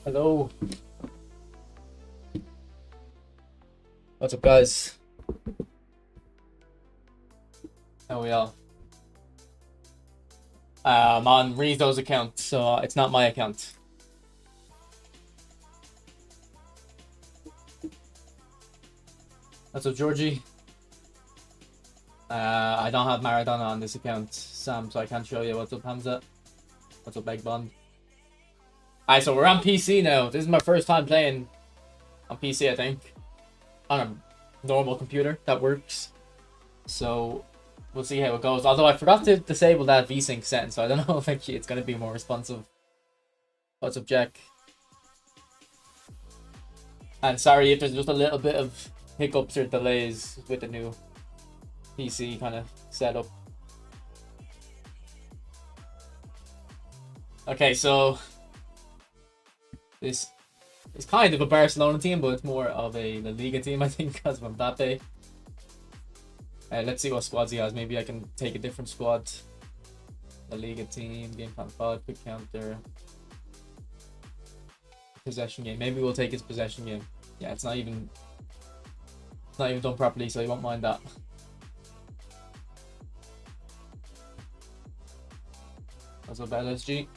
Hello. What's up, guys? How are we all? I'm on Rizo's account, so it's not my account. What's up, Georgie? I don't have Maradona on this account, Sam, so I can't show you. What's up, Hamza? What's up, Big Bond? Alright, so we're on PC now. This is my first time playing on PC, I think. On a normal computer that works. So we'll see how it goes. Although I forgot to disable that VSync setting, so I don't know if actually it's going to be more responsive. What's up, Jack? And sorry if there's just a little bit of hiccups or delays with the new PC kind of setup. Okay, so this is kind of a Barcelona team, but it's more of a La Liga team, I think, because of MBAPPE. Let's see what squads he has. Maybe I can take a different squad. La Liga team, game plan 5, quick counter. Possession game. Maybe we'll take his possession game. Yeah, it's not even done properly, so you won't mind that. What's up, LSG?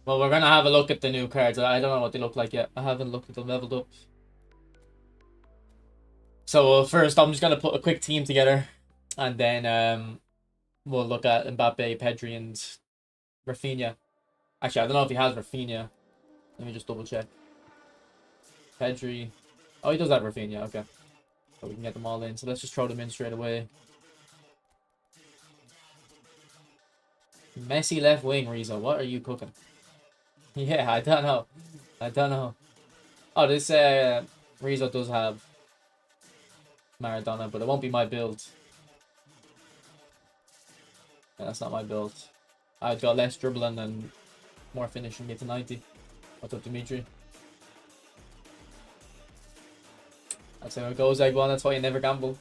Well, we're gonna have a look at the new cards. I don't know what they look like yet. I haven't looked at them leveled up. So first, I'm just gonna put a quick team together, and then we'll look at MBAPPE, Pedri, and Rafinha. Actually, I don't know if he has Rafinha. Let me just double check. Pedri. Oh, he does have Rafinha. Okay, so we can get them all in. So let's just throw them in straight away. Messi left wing, Rizzo. What are you cooking? Yeah, I don't know. I don't know. Oh, this Rizzo does have Maradona, but it won't be my build. Yeah, that's not my build. I've got less dribbling and more finishing. Get to 90. What's up, Dimitri? That's how it goes, Egg One. That's why you never gamble.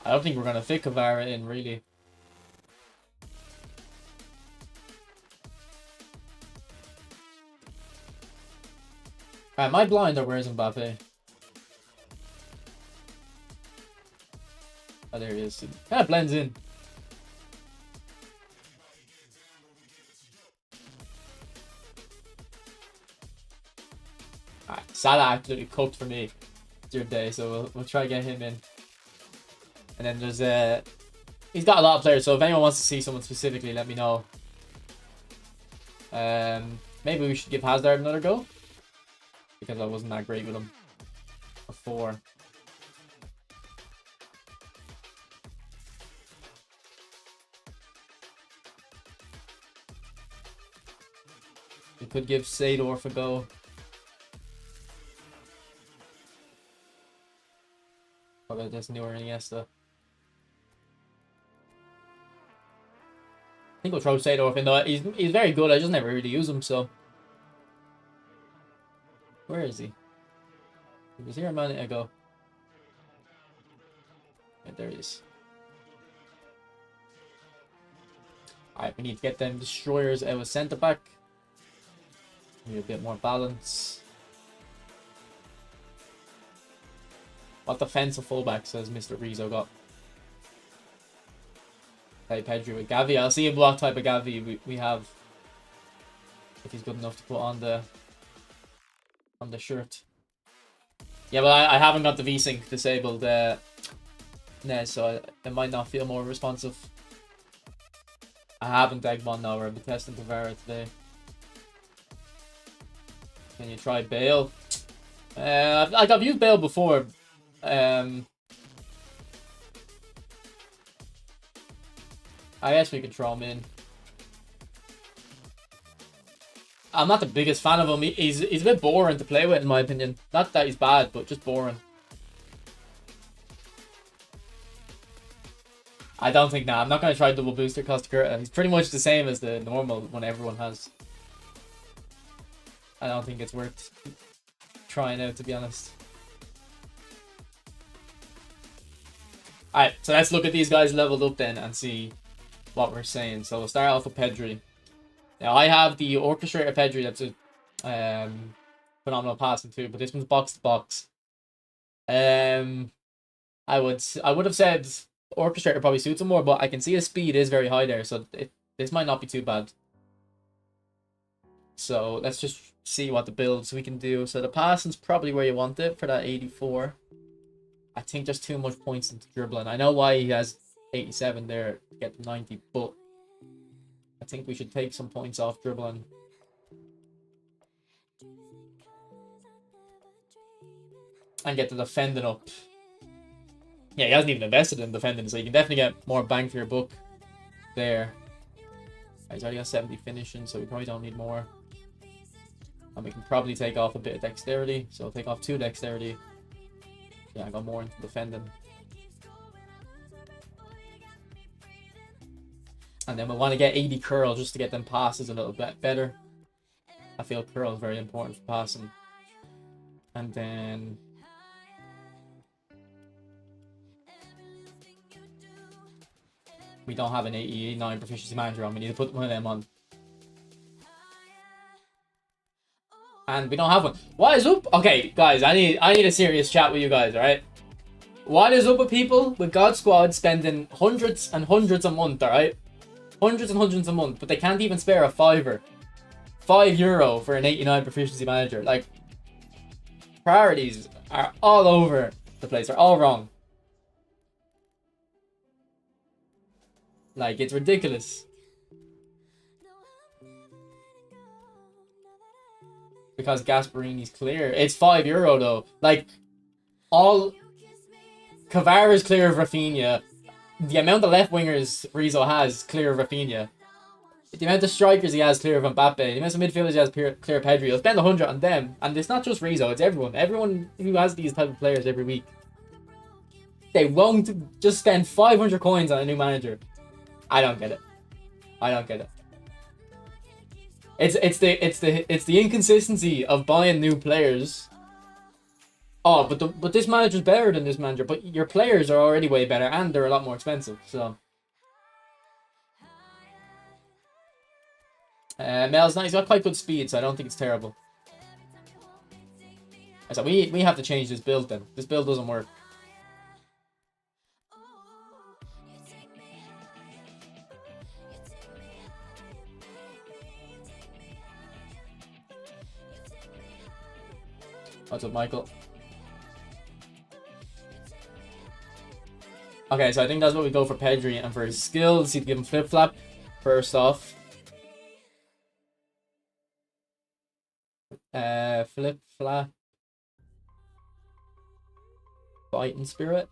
I don't think we're gonna fit Kvara in, really. Am I blind or where's MBAPPE? Oh, there he is. Kind of blends in. Alright, Salah absolutely cooked for me during the day, so we'll try to get him in. And then there's he's got a lot of players, so if anyone wants to see someone specifically, let me know. Maybe we should give Hazard another go, because I wasn't that great with him before. We could give Seedorf a go. What about this newer Iniesta? I think we'll throw Seedorf in, though. He's very good. I just never really use him, so. Where is he? He was here a minute ago. Yeah, there he is. Alright, we need to get them destroyers out of centre back. Need a bit more balance. What defensive fullback says Mr. Rizzo got? Play Pedri with Gavi. I'll see what type of Gavi we have. If he's good enough to put on the shirt. Yeah, but I haven't got the VSync disabled now, so it might not feel more responsive. I haven't egged one now, I've been testing Kvara today. Can you try Bale? I've used Bale before. I guess we could throw him in. I'm not the biggest fan of him. He's a bit boring to play with, in my opinion. Not that he's bad, but just boring. I don't think, I'm not going to try double booster Costa Curta. He's pretty much the same as the normal one everyone has. I don't think it's worth trying out, to be honest. Alright, so let's look at these guys leveled up then and see what we're saying. So we'll start off with Pedri. Now I have the orchestrator Pedri that's a phenomenal passing too, but this one's box to box. I would have said orchestrator probably suits him more, but I can see his speed is very high there, so this might not be too bad. So let's just see what the builds we can do. So the passing's probably where you want it for that 84. I think there's too much points into dribbling. I know why he has 87 there to get to 90, but I think we should take some points off dribbling. And get the defending up. Yeah, he hasn't even invested in defending, so you can definitely get more bang for your buck there. He's already got 70 finishing, so we probably don't need more. And we can probably take off a bit of dexterity, so I'll take off 2 dexterity. Yeah, I got more into defending. And then we want to get 80 curl just to get them passes a little bit better. I feel curl is very important for passing. And then we don't have an 89 proficiency manager on. We need to put one of them on. And we don't have one. What is up? Okay, guys, I need a serious chat with you guys, alright? What is up with people with God Squad spending hundreds and hundreds a month, alright? Hundreds and hundreds a month, but they can't even spare a fiver. €5 for an 89 proficiency manager. Like, priorities are all over the place. They're all wrong. Like, it's ridiculous. Because Gasparini's clear. It's €5 though. Like, all Kvara's clear of Rafinha. The amount of left wingers Rizzo has clear of Rafinha. The amount of strikers he has clear of MBAPPE. The amount of midfielders he has clear of Pedri. He'll spend 100 on them. And it's not just Rizzo, it's everyone. Everyone who has these type of players every week. They won't just spend 500 coins on a new manager. I don't get it. I don't get it. It's the inconsistency of buying new players. Oh, but this manager's better than this manager. But your players are already way better, and they're a lot more expensive. So, Mel's nice. He's got quite good speed, so I don't think it's terrible. So we have to change this build then. This build doesn't work. What's up, Michael? Okay, so I think that's what we go for Pedri, and for his skills, you give him flip-flap first off. Flip-flap. Fighting spirit.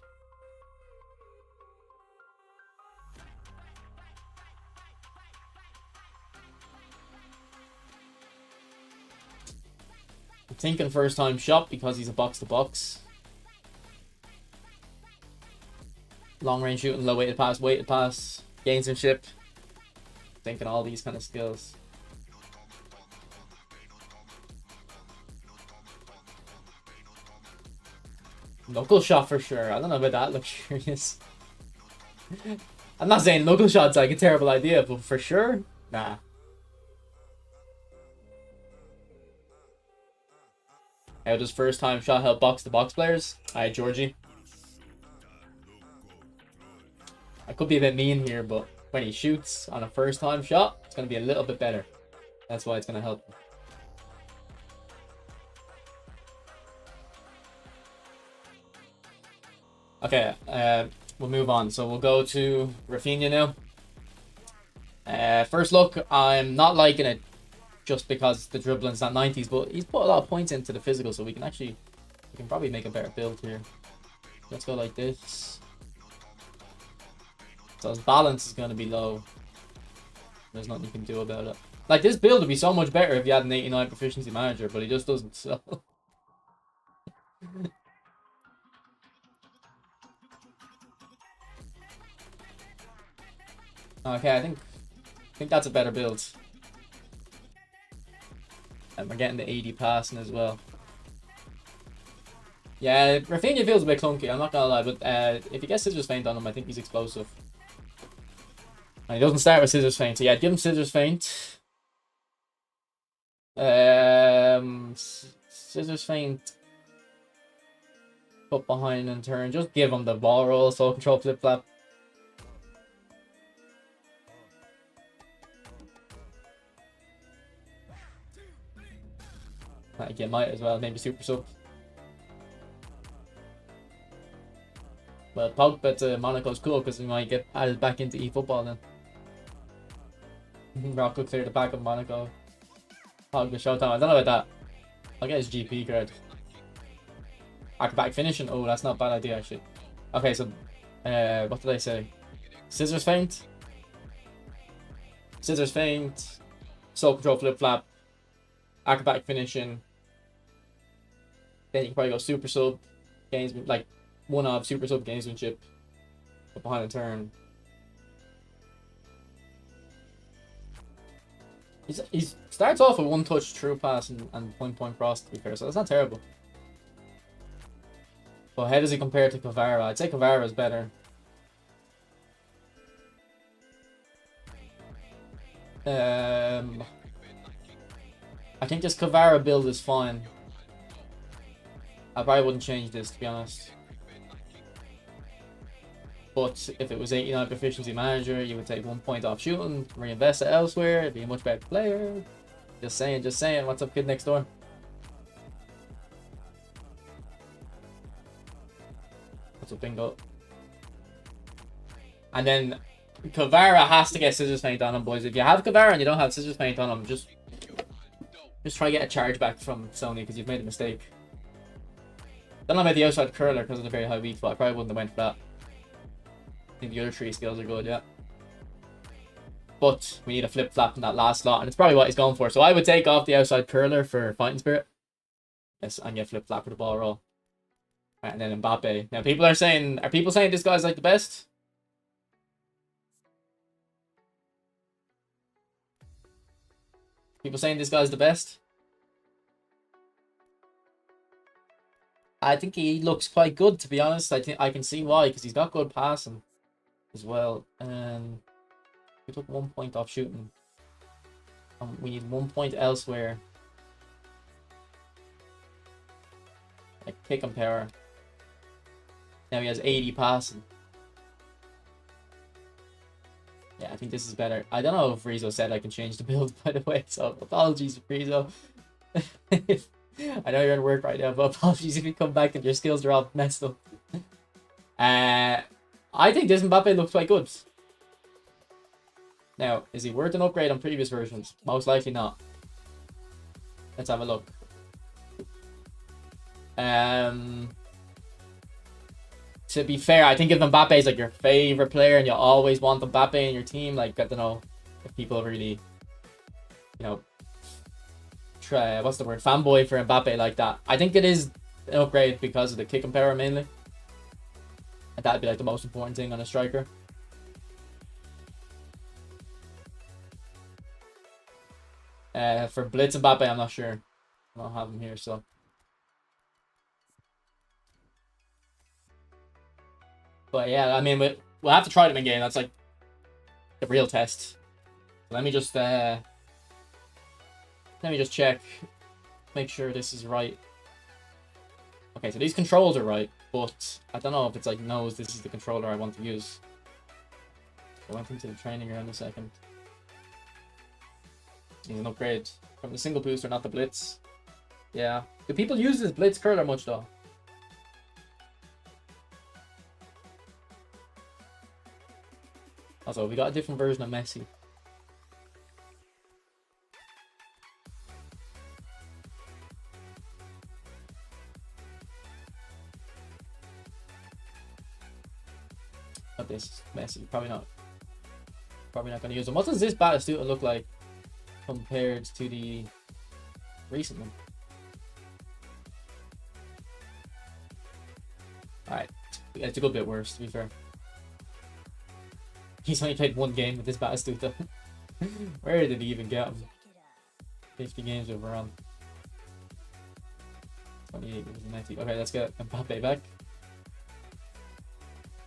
I'm thinking first time shot because he's a box to box. Long range shooting, low weighted pass, gamesmanship. Thinking all these kind of skills. Knuckle shot for sure. I don't know about that luxurious. I'm not saying knuckle shot's like a terrible idea, but for sure, nah. How does first time shot help box to box players? Alright, Georgie. I could be a bit mean here, but when he shoots on a first time shot, it's going to be a little bit better. That's why it's going to help him. Okay, we'll move on. So we'll go to Rafinha now. First look, I'm not liking it just because the dribbling's not 90s, but he's put a lot of points into the physical, so we can probably make a better build here. Let's go like this. So his balance is going to be low. There's nothing you can do about it. Like, this build would be so much better if you had an 89 proficiency manager, but he just doesn't, so. Okay, I think that's a better build. And we're getting the 80 passing as well. Yeah, Rafinha feels a bit clunky, I'm not gonna lie, but if he gets Scissors Feint on him, I think he's explosive. And he doesn't start with Scissors Feint, so yeah, give him Scissors Feint. Scissors Feint. Put behind and turn. Just give him the ball roll, soul control, flip flap. Like you might as well, maybe super sub. But Pogba to Monaco's cool because we might get added back into eFootball then. Rock will clear the back of Monaco. Pogba Showtime. I don't know about that. I'll get his GP card. Acrobatic finishing. Oh, that's not a bad idea actually. Okay, so what did I say? Scissors Feint. Scissors Feint. Soul control flip flap. Acrobatic finishing. Then you can probably go super sub. Games like one of super sub gamesmanship. Put behind a turn. He starts off with one touch true pass and point cross to be fair, so that's not terrible. But how does he compare to Kvara? I'd say Kvara is better. I think this Kvara build is fine. I probably wouldn't change this to be honest. But if it was 89 proficiency manager, you would take 1 point off shooting, reinvest it elsewhere, be a much better player. Just saying, just saying. What's up, kid next door? What's up, bingo? And then Kvara has to get Scissors Feint on him, boys. If you have Kvara and you don't have Scissors Feint on him, just try to get a charge back from Sony because you've made a mistake. Don't know about the outside curler because of the very high weak spot. I probably wouldn't have went for that. I think the other three skills are good, yeah. But we need a flip flap in that last slot, and it's probably what he's going for. So I would take off the outside curler for Fighting Spirit. Yes, and get flip flap for the ball roll. Right, and then MBAPPE. Now people are people saying this guy's like the best? People saying this guy's the best? I think he looks quite good, to be honest. I think I can see why, because he's got good passing as well. We took 1 point off shooting. We need 1 point elsewhere. Like kick and power. Now he has 80 passing. Yeah, I think this is better. I don't know if Rizzo said I can change the build, by the way, so apologies, Rizzo. I know you're at work right now, but apologies if you come back and your skills are all messed up. I think this MBAPPE looks quite good. Now, is he worth an upgrade on previous versions? Most likely not. Let's have a look. To be fair, I think if MBAPPE is like your favorite player and you always want MBAPPE in your team, like I don't know if people really, you know, what's the word, fanboy for MBAPPE like that. I think it is an upgrade because of the kick and power mainly. And that'd be like the most important thing on a striker. For Blitz MBAPPE, I'm not sure. I don't have him here, so. But yeah, I mean, we'll have to try them in game. That's like the real test. Let me just check, make sure this is right. Okay, so these controls are right, but I don't know if it's like knows this is the controller I want to use. I went into the training ground a second. Needs an upgrade from the single booster, not the blitz. Yeah. Do people use this blitz curler much though? Also, we got a different version of Messi. Not this Messi. Probably not going to use them. What does this Batistuta look like compared to the recent one? Alright, it's a good bit worse, to be fair. He's only played one game with this Batistuta. Where did he even get him? 50 games overall. 28 versus 90. Okay, let's get MBAPPE back.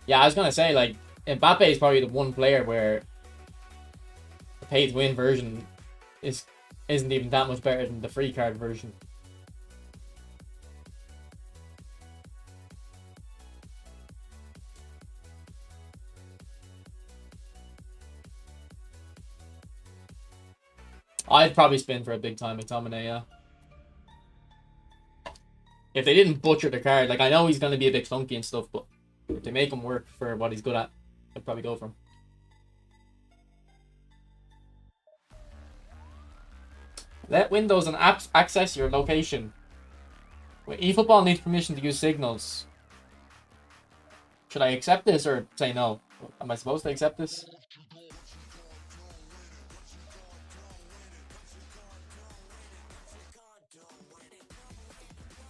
Yeah, I was gonna say, like, MBAPPE is probably the one player where the pay-to-win version isn't even that much better than the free card version. I'd probably spin for a big time McTominay, yeah. If they didn't butcher the card, like, I know he's gonna be a bit clunky and stuff, but if they make him work for what he's good at, I'd probably go for him. Let Windows and apps access your location. Wait, eFootball needs permission to use signals. Should I accept this or say no? Am I supposed to accept this?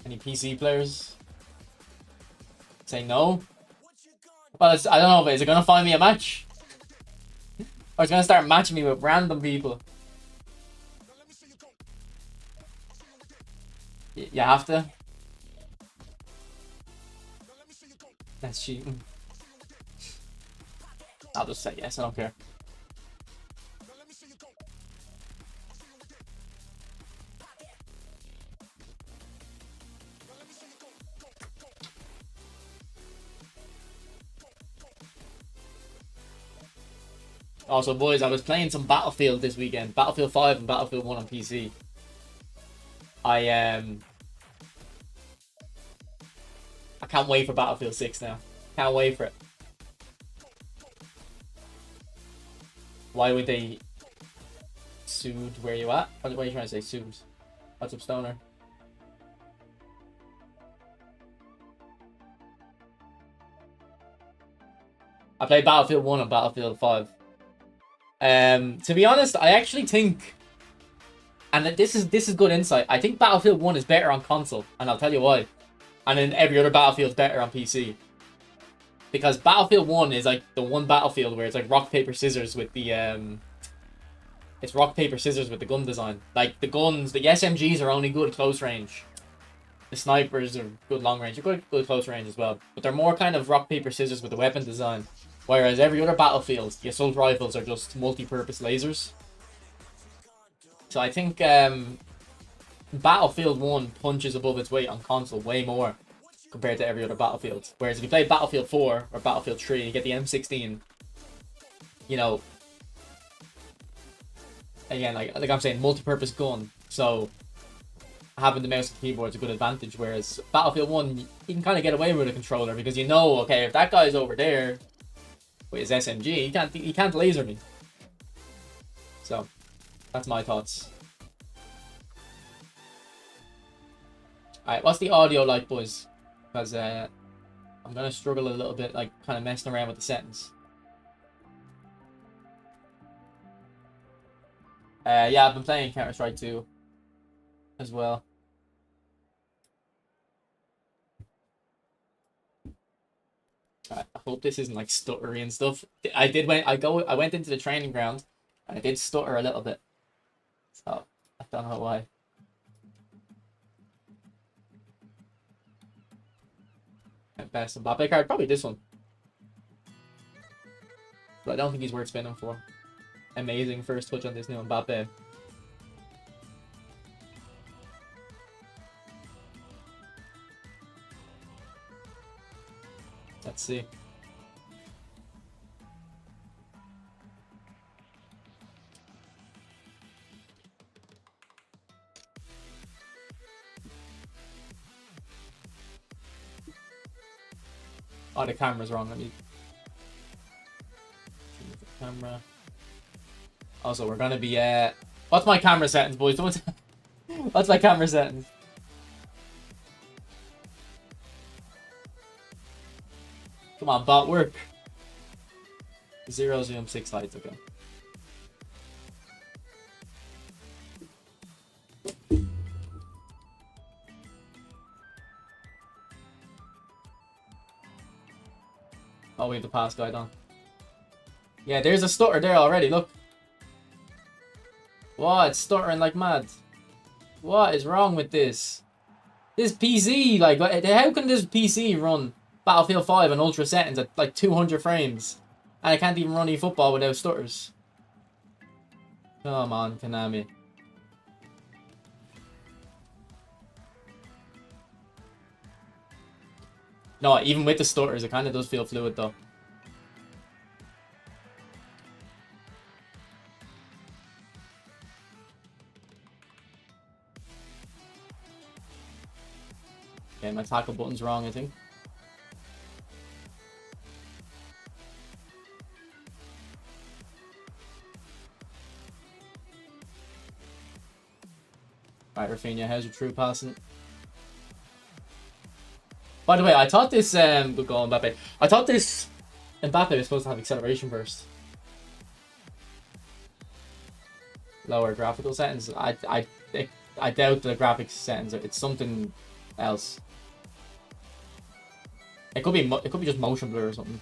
Any PC players? Say no? But I don't know, but is it going to find me a match? Or it's going to start matching me with random people? You have to? That's cheating. I'll just say yes, I don't care. Also, boys, I was playing some Battlefield this weekend. Battlefield 5 and Battlefield 1 on PC. I can't wait for Battlefield 6 now. Can't wait for it. Why would they sued where you at? What are you trying to say? Sued. What's up, Stoner? I played Battlefield 1 and Battlefield 5. To be honest, I actually think, and this is good insight, I think Battlefield 1 is better on console, and I'll tell you why. And then every other Battlefield's better on PC. Because Battlefield 1 is like the one Battlefield where it's like rock, paper, scissors with the it's rock, paper, scissors with the gun design. Like the guns, the SMGs are only good close range. The snipers are good long range. They're good close range as well. But they're more kind of rock, paper, scissors with the weapon design. Whereas every other Battlefield, the assault rifles are just multi-purpose lasers. So I think Battlefield 1 punches above its weight on console way more compared to every other Battlefield. Whereas if you play Battlefield 4 or Battlefield 3, you get the M16, you know, again, like I'm saying, multi-purpose gun. So having the mouse and keyboard is a good advantage. Whereas Battlefield 1, you can kind of get away with a controller because you know, okay, if that guy's over there with his SMG, he can't laser me. So that's my thoughts. Alright, what's the audio like, boys? Because I'm gonna struggle a little bit, like kind of messing around with the settings. Yeah, I've been playing Counter-Strike 2 as well. I hope this isn't like stuttery and stuff. I went into the training ground and I did stutter a little bit. So I don't know why. Best MBAPPE card, probably this one. But I don't think he's worth spinning for. Amazing first touch on this new MBAPPE. Let's see. Oh, the camera's wrong. Let me change the camera. Also, we're gonna be what's my camera settings, boys? What's my camera settings? Come on, bot, work. 0 zoom, 6 lights, okay. Oh, we have the pass guide on. Yeah, there's a stutter there already, look. What? It's stuttering like mad. What is wrong with this? This PC, like, how can this PC run Battlefield 5 on ultra settings at like 200 frames? And I can't even run eFootball without stutters. Come on, Konami. No, even with the stutters, it kind of does feel fluid though. Okay, my tackle button's wrong, I think. Alright, Rafinha, how's your true passing? By the way, I thought this good goal, MBAPPE. I thought this MBAPPE was supposed to have acceleration burst. Lower graphical settings. I doubt the graphics settings. It's something else. It could be just motion blur or something.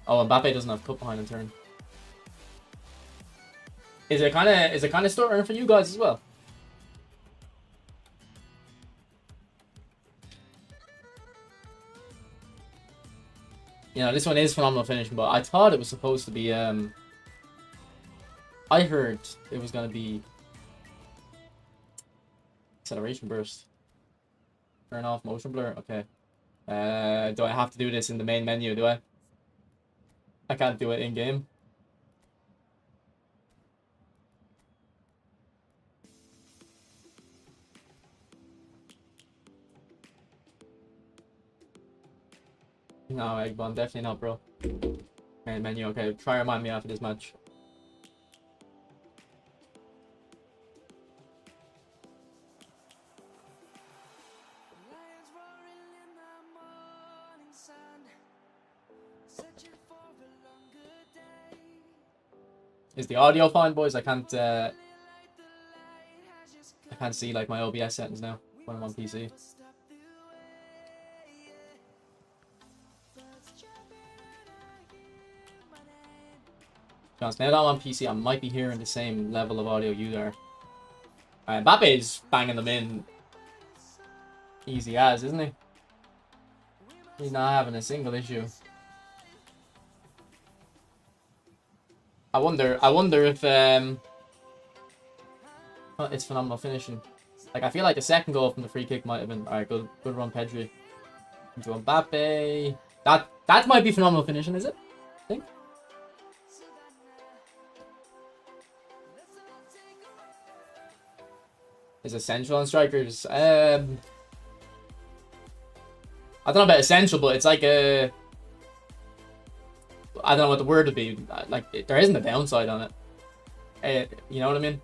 Oh, MBAPPE doesn't have cut behind in turn. Is it kind of stuttering for you guys as well? You know, this one is phenomenal finishing, but I thought it was supposed to be, I heard it was going to be acceleration burst. Turn off motion blur, okay. Do I have to do this in the main menu, do I? I can't do it in-game. No, Eggbomb, definitely not, bro. Main menu, okay. Try to remind me after this match. Is the audio fine, boys? I can't see like my OBS settings now when I'm on PC. Now that I'm on PC, I might be hearing the same level of audio you are. Alright, MBAPPE is banging them in easy as, isn't he? He's not having a single issue. I wonder if it's phenomenal finishing. Like, I feel like the second goal from the free kick might have been alright. Good run, Pedri. Into MBAPPE. That might be phenomenal finishing, is it? I think. Is essential on strikers? I don't know about essential, but it's like a... I don't know what the word would be. Like, there isn't a downside on it. You know what I mean?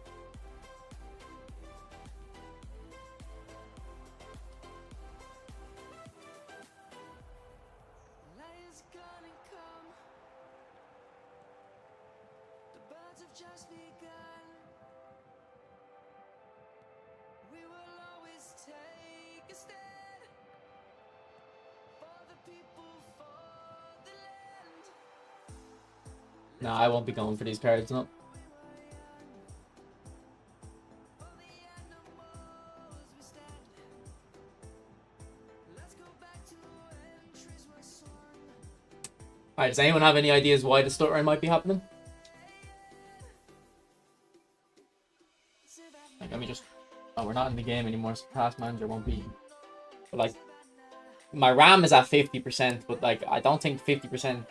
No, I won't be going for these cards, no. Alright, does anyone have any ideas why the stuttering might be happening? Like, let me just... Oh, we're not in the game anymore, so Task Manager won't be... But, like, my RAM is at 50%, but, like, I don't think 50%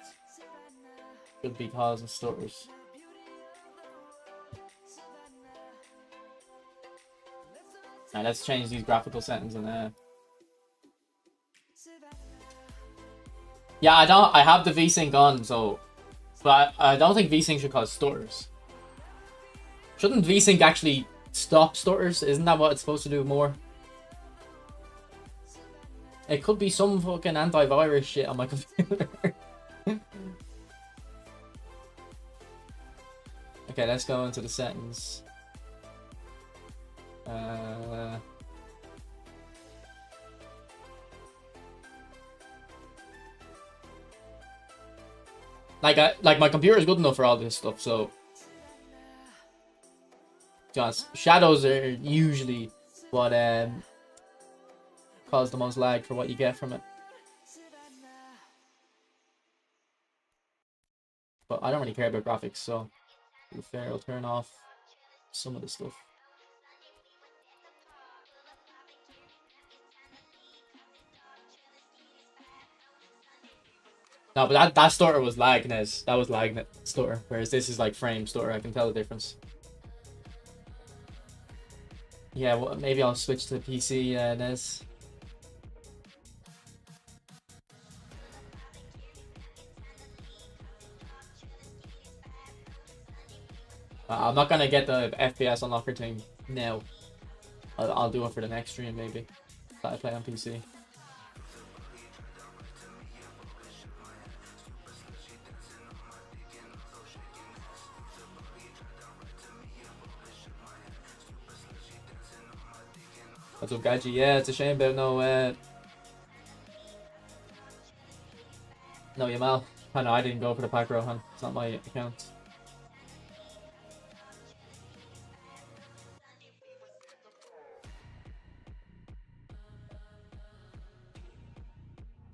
should be causing stutters. Now, let's change these graphical settings and yeah, I have the VSync on, so... But I don't think VSync should cause stutters. Shouldn't VSync actually stop stutters? Isn't that what it's supposed to do more? It could be some fucking antivirus shit on my computer. Okay, let's go into the settings. Like my computer is good enough for all this stuff, so just shadows are usually what cause the most lag for what you get from it. But I don't really care about graphics, so to be fair, I'll turn off some of the stuff. No, but that stutter was lag, Nez. That was lag stutter. Whereas this is like frame stutter. I can tell the difference. Yeah, well, maybe I'll switch to the PC, Nez. I'm not gonna get the FPS unlocker thing now. I'll do it for the next stream maybe. That I play on PC. What's up, Gaji? Yeah, it's a shame about no Yamal. I know I didn't go for the pack, Rohan. It's not my account.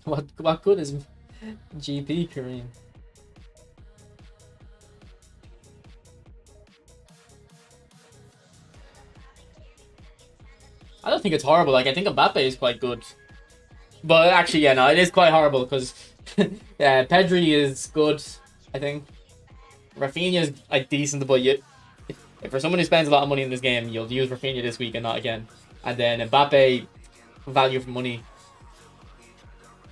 What good is GP, Kareem? I don't think it's horrible. Like, I think MBAPPE is quite good. But actually, yeah, no, it is quite horrible because yeah, Pedri is good, I think. Rafinha is like decent, but if for someone who spends a lot of money in this game, you'll use Rafinha this week and not again. And then MBAPPE, value for money,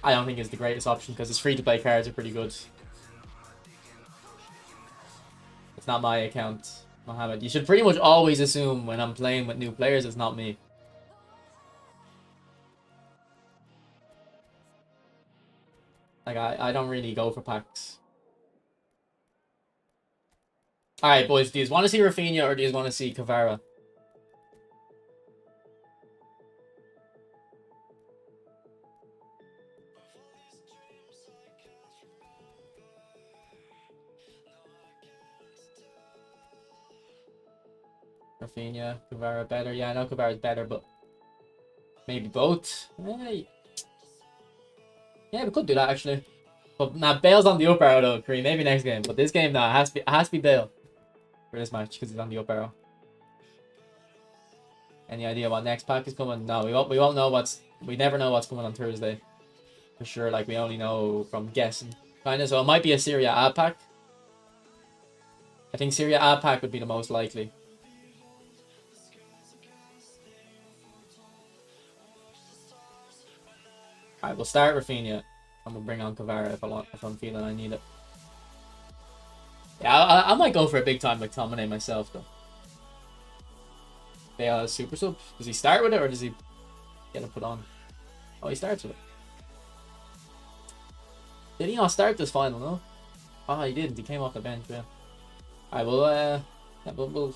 I don't think is the greatest option because his free-to-play cards are pretty good. It's not my account, Mohammed. You should pretty much always assume when I'm playing with new players, it's not me. Like, I don't really go for packs. Alright, boys, do you want to see Rafinha or do you want to see Kvara? Rafinha, Kvara better. Yeah, I know Kvara's better, but maybe both. Hey. Yeah, we could do that actually. But nah, Bale's on the up arrow though, Kareem. Maybe next game. But this game, nah, it has to be Bale for this match because he's on the up arrow. Any idea what next pack is coming? No, we won't know we never know what's coming on Thursday. For sure, like we only know from guessing. Kinda, so it might be a Serie A pack. I think Serie A pack would be the most likely. Alright, we'll start Rafinha. I'm gonna bring on Kvara if I'm feeling I need it. Yeah, I might go for a big time McTominay myself though. Bale has super sub. Does he start with it or does he get it put on? Oh, he starts with it. Did he not start this final? No. Oh, he didn't. He came off the bench. Yeah. Alright, well, yeah, we'll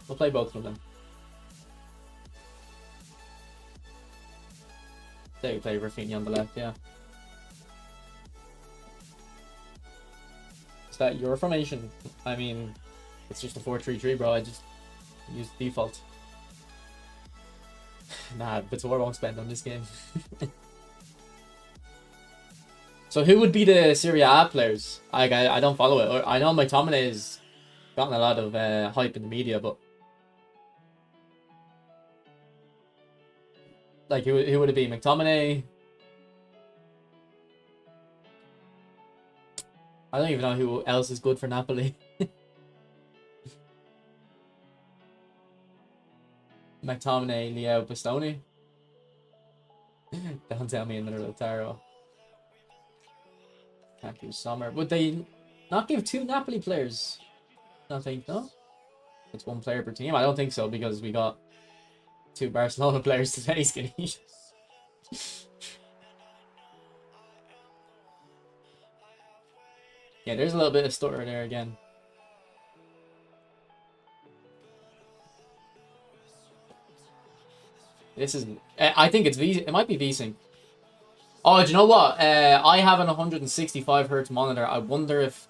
play both of them then. There we play Rafinha on the left, yeah. Is that your formation? I mean, it's just a 4-3-3, bro. I just use default. Nah, Vitor won't spend on this game. So who would be the Serie A players? I don't follow it. I know McTominay has gotten a lot of hype in the media, but like who would it be? McTominay? I don't even know who else is good for Napoli. McTominay, Leo, Bastoni. Don't tell me another Lautaro. Can't do Summer. Would they not give 2 Napoli players? I don't think, no? It's 1 player per team? I don't think so because we got 2 Barcelona players today, Skinny. Yeah, there's a little bit of stutter there again. This is... I think it's V... It might be V-Sync. Oh, do you know what? I have an 165 Hz monitor. I wonder if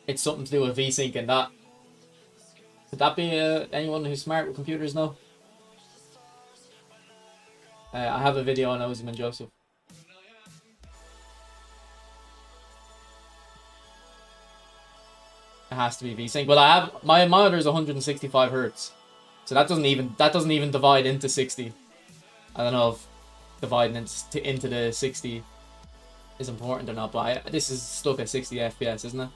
it's something to do with V-Sync and that. Could that be anyone who's smart with computers know? I have a video on Ozyman Joseph. It has to be VSync. Well, I have my monitor is 165 hertz, so that doesn't even divide into 60. I don't know if dividing into the 60 is important or not, but this is stuck at 60 FPS, isn't it?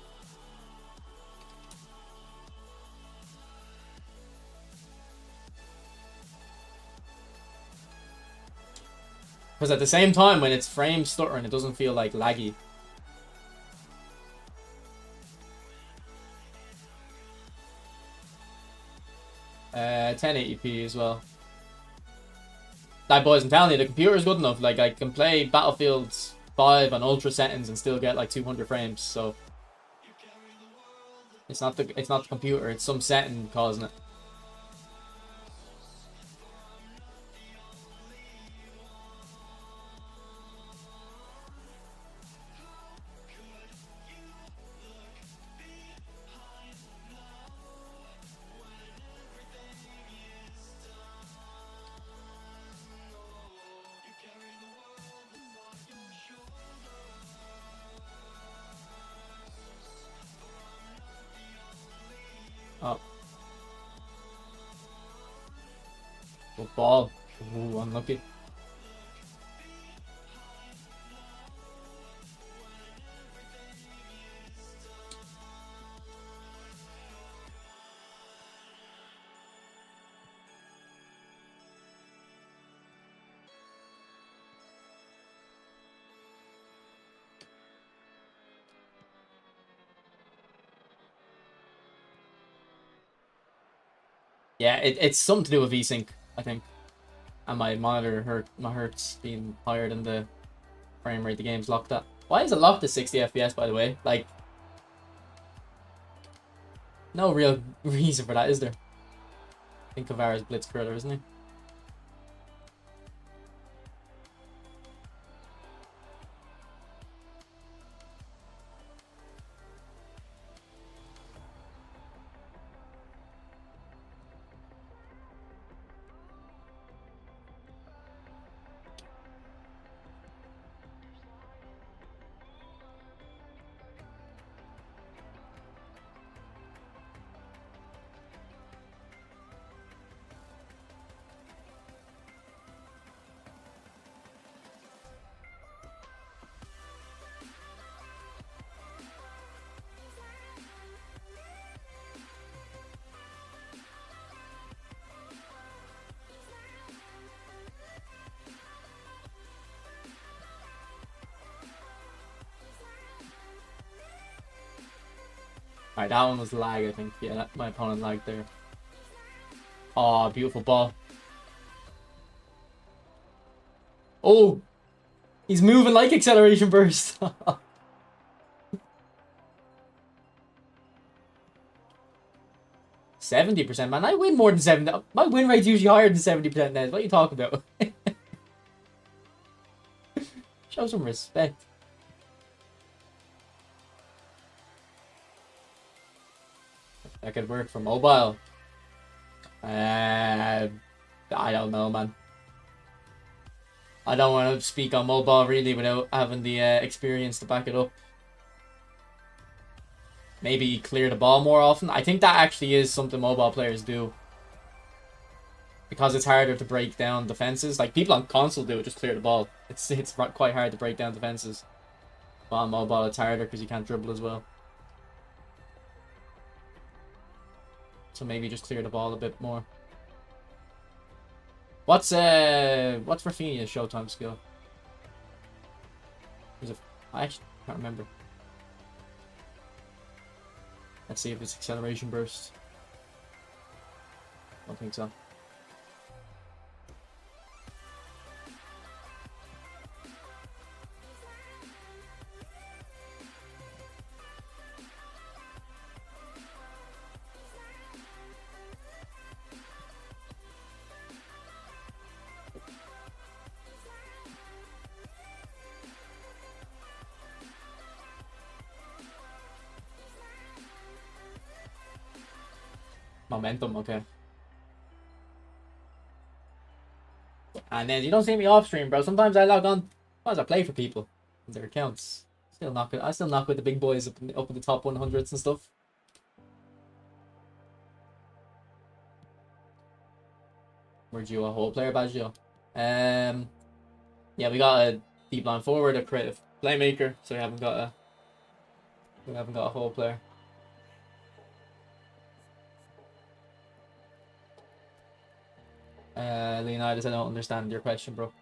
Because at the same time, when it's frame stuttering, it doesn't feel like laggy. 1080p as well. Like, boys, I'm telling you, the computer is good enough. Like, I can play Battlefield 5 on ultra settings and still get like 200 frames. So it's not the computer. It's some setting causing it. Oh. Good ball. Ooh, unlucky. Yeah, it's something to do with VSync, I think. And my monitor my hertz being higher than the frame rate the game's locked at. Why is it locked to 60 FPS, by the way? Like, no real reason for that, is there? I think Kavara's blitz curler, isn't he? Alright, that one was lag, I think. Yeah, my opponent lagged there. Oh, beautiful ball. Oh! He's moving like acceleration burst. 70%, man. I win more than 70. My win rate's usually higher than 70% now. What are you talking about? Show some respect. That could work for mobile. I don't know, man. I don't want to speak on mobile really without having the experience to back it up. Maybe clear the ball more often. I think that actually is something mobile players do. Because it's harder to break down defenses. Like, people on console do it, just clear the ball. It's quite hard to break down defenses. But on mobile it's harder because you can't dribble as well. So maybe just clear the ball a bit more. What's Rafinha's Showtime skill? I actually can't remember. Let's see if it's acceleration burst. I don't think so. Momentum, okay. And then you don't see me off stream, bro. Sometimes I log on. Sometimes I play for people on their accounts. Still not good. I still knock with the big boys up in the top 100s and stuff. Where'd you a whole player badge, yo? Yeah, we got a deep line forward, a creative playmaker, so we haven't got a whole player. Leonidas, I don't understand your question, bro.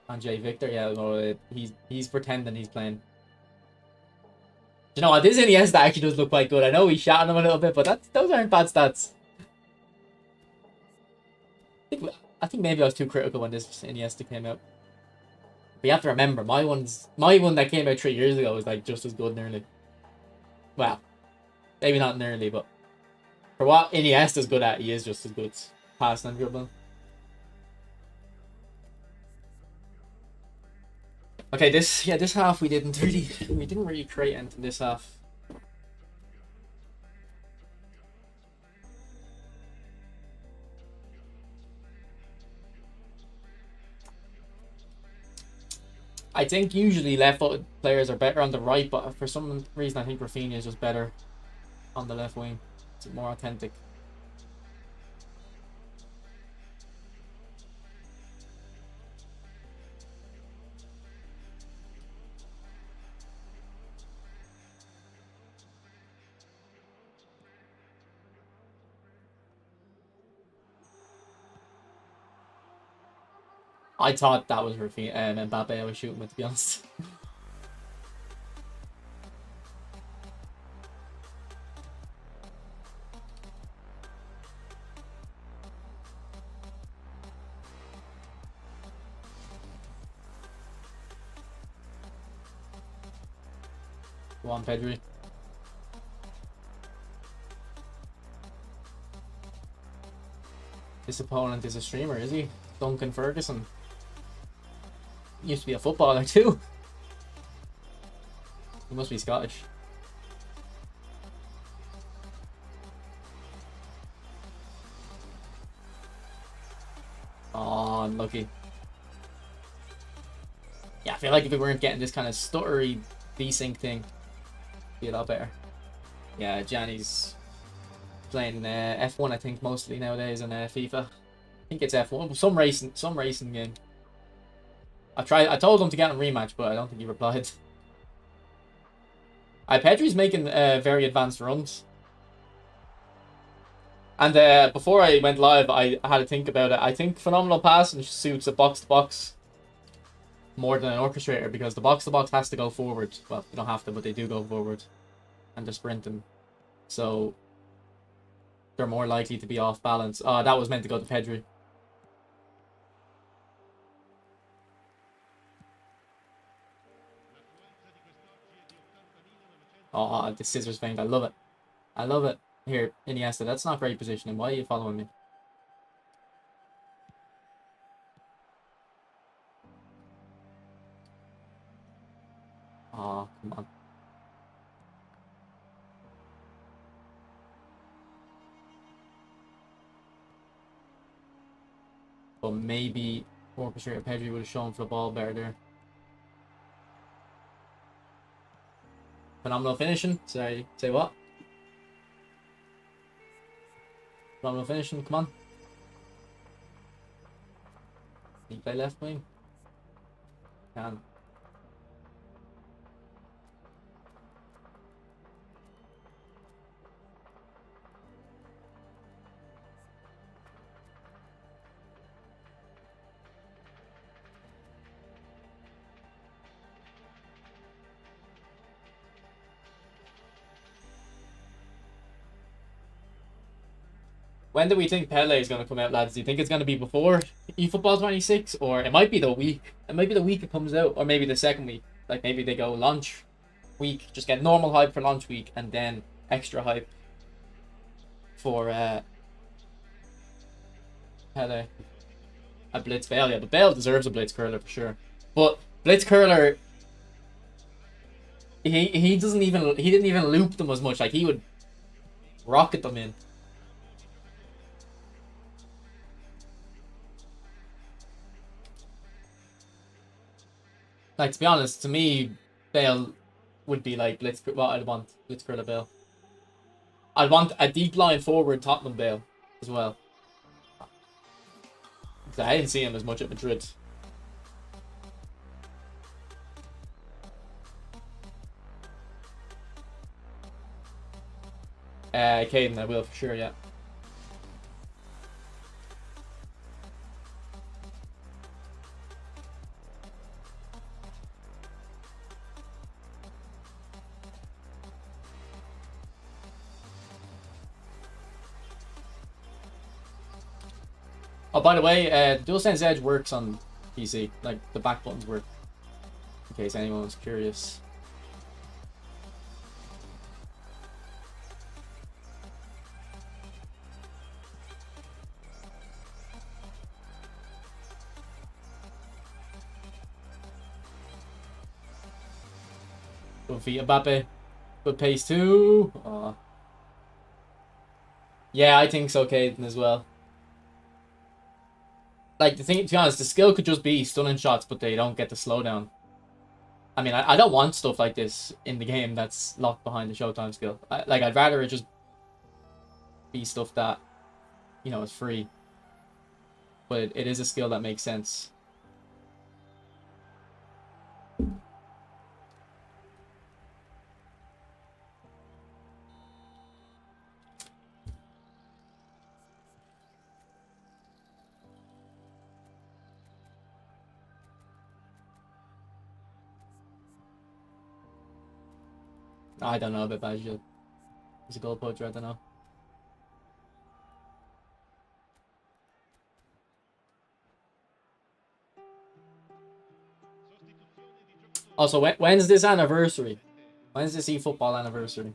And Jay Victor, yeah, no, he's pretending he's playing. You know what? This Iniesta actually does look quite good. I know he's shouting him a little bit, but those aren't bad stats. I think maybe I was too critical when this Iniesta came out. But you have to remember, my one that came out 3 years ago was like just as good nearly. Well, maybe not nearly, but for what Iniesta's good at, he is just as good passing and dribbling. Okay, this half we didn't really create anything this half. I think usually left-footed players are better on the right, but for some reason I think Rafinha is just better on the left wing. It's more authentic. I thought that was Rafinha, MBAPPE I was shooting with, to be honest. Go on, Pedri. This opponent is a streamer, is he? Duncan Ferguson. Used to be a footballer too. He must be Scottish. Oh, unlucky. Yeah, I feel like if we weren't getting this kind of stuttery desync thing, it'd be a lot better. Yeah, Gianni's playing F1, I think, mostly nowadays on FIFA. I think it's F1, some racing game. I told him to get a rematch, but I don't think he replied. Pedri's making very advanced runs. And before I went live, I had to think about it. I think phenomenal passing suits a box-to-box more than an orchestrator, because the box-to-box has to go forward. Well, they don't have to, but they do go forward. And they're sprinting. So they're more likely to be off balance. Oh, that was meant to go to Pedri. Oh, the scissors feint. I love it. I love it. Here, Iniesta, that's not great positioning. Why are you following me? Oh, come on. But maybe Orchestrator Pedri would have shown for the ball better there. Phenomenal finishing. Sorry, say what? Phenomenal finishing, come on. Can you play left wing? Can. When do we think Pele is going to come out, lads? Do you think it's going to be before eFootball 26? Or it might be the week. It might be the week it comes out. Or maybe the second week. Like maybe they go launch week. Just get normal hype for launch week. And then extra hype for Pele. A Blitz Bale. Yeah, but Bale deserves a Blitz Curler for sure. But Blitz Curler, he didn't even loop them as much. Like he would rocket them in. Like, to be honest, to me, Bale would be like what I'd want Blitzkrill Bale. I'd want a deep line forward Tottenham Bale as well. I didn't see him as much at Madrid. Caden, I will for sure, yeah. Oh, by the way, DualSense Edge works on PC. Like, the back buttons work. In case anyone was curious. Good feet, MBAPPE. Good pace too. Oh. Yeah, I think so, Caden, as well. Like, the thing, to be honest, the skill could just be stunning shots, but they don't get the slowdown. I mean, I don't want stuff like this in the game that's locked behind the Showtime skill. I'd rather it just be stuff that, you know, is free. But it is a skill that makes sense. I don't know about Baggio. He's a goal poacher, I don't know. Also, when's this anniversary? When's this eFootball anniversary?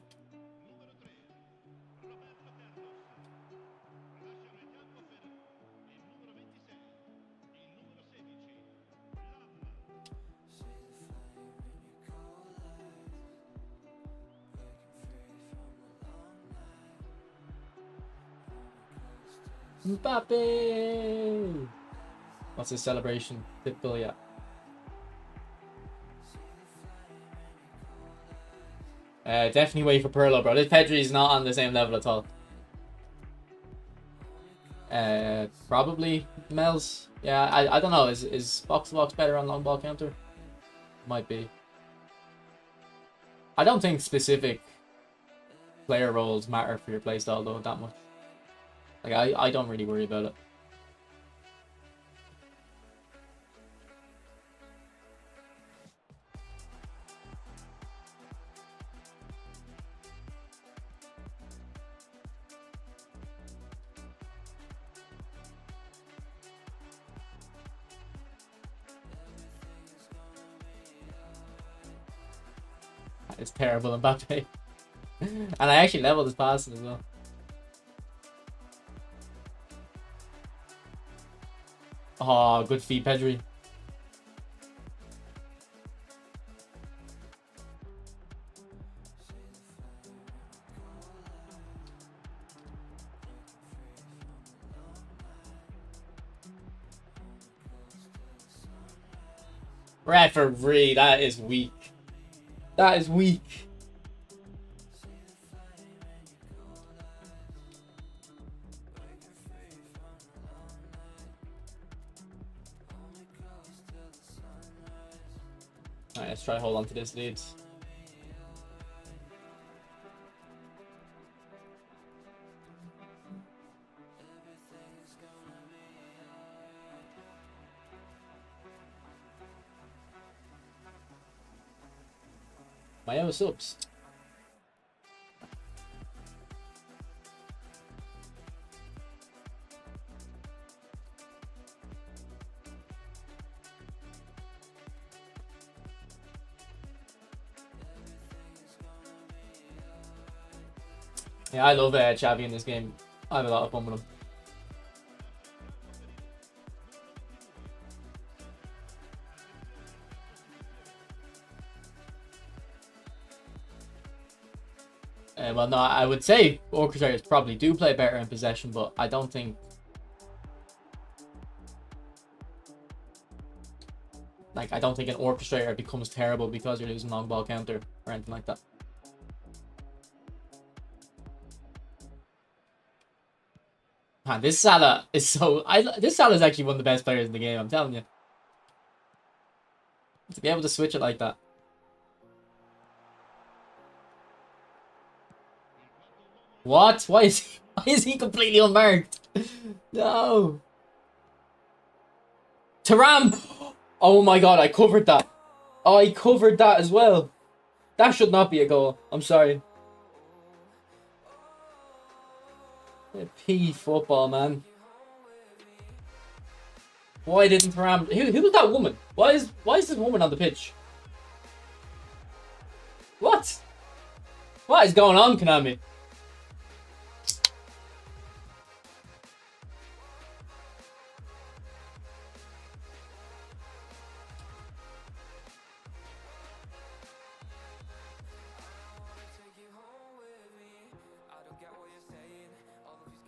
MBAPPE! What's his celebration? Pitbull, yeah. Definitely wait for Pirlo, bro. This Pedri is not on the same level at all. Probably Mel's. Yeah, I don't know. Is box to box better on long ball counter? Might be. I don't think specific player roles matter for your playstyle though that much. Like I don't really worry about it. It's terrible, MBAPPE. And I actually leveled his passing as well. Oh, good feet, Pedri. Referee, that is weak. That is weak. Alright, let's try to hold on to this lead. My own subs. Yeah, I love Xavi in this game. I have a lot of fun with him. Well, no, I would say orchestrators probably do play better in possession, but I don't think Like, I don't think an orchestrator becomes terrible because you're losing long ball counter or anything like that. Man, this Salah is so... this Salah is actually one of the best players in the game, I'm telling you. To be able to switch it like that. What? Why is he completely unmarked? No. Taram! Oh my god, I covered that. I covered that as well. That should not be a goal. I'm sorry. P football, man. Why didn't Taram... Who was that woman? Why is this woman on the pitch? What? What is going on, Konami?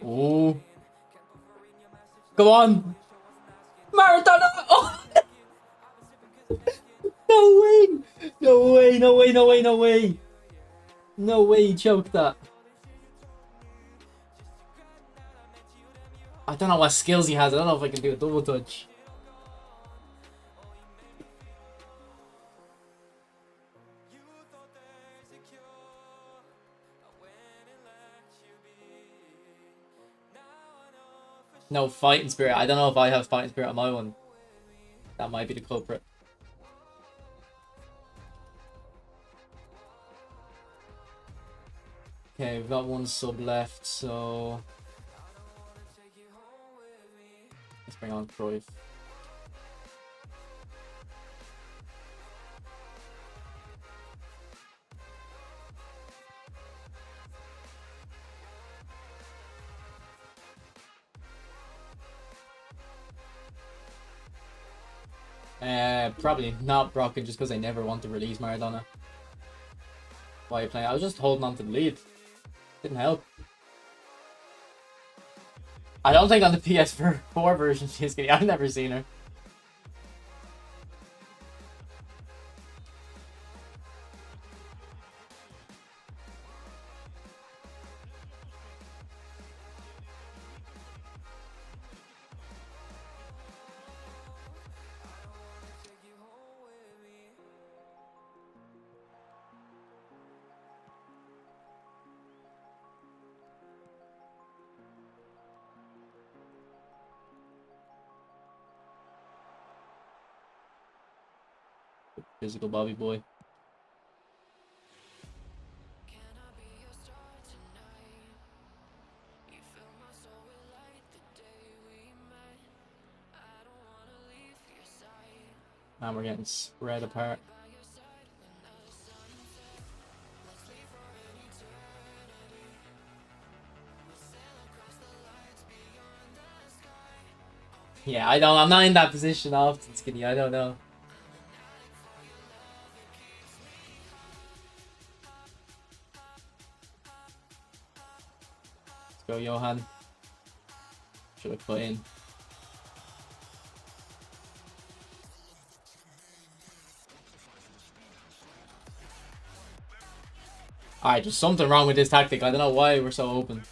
Oh. Go on. Maradona! Oh! No way! No way, no way, no way, no way! No way he choked that. I don't know what skills he has. I don't know if I can do a double touch. No fighting spirit. I don't know if I have fighting spirit on my one. That might be the culprit. Okay, we've got one sub left, so let's bring on Cruyff. Probably not Brocken just because I never want to release Maradona. Why are you playing? I was just holding on to the lead. Didn't help. I don't think on the PS4 version she's getting. I've never seen her. Physical Bobby boy. And we're getting spread apart. Yeah, I'm not in that position often, Skinny. I don't know. Go, Johan. Should have put in. Alright, there's something wrong with this tactic. I don't know why we're so open.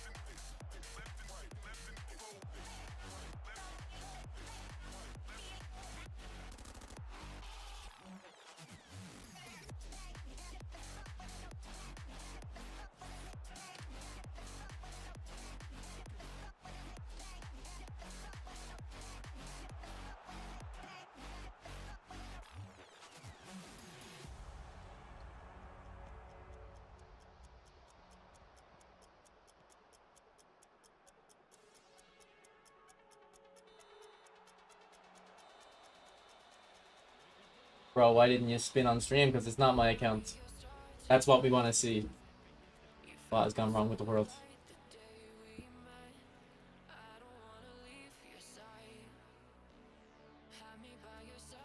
Bro, why didn't you spin on stream? Because it's not my account. That's what we want to see. What has gone wrong with the world?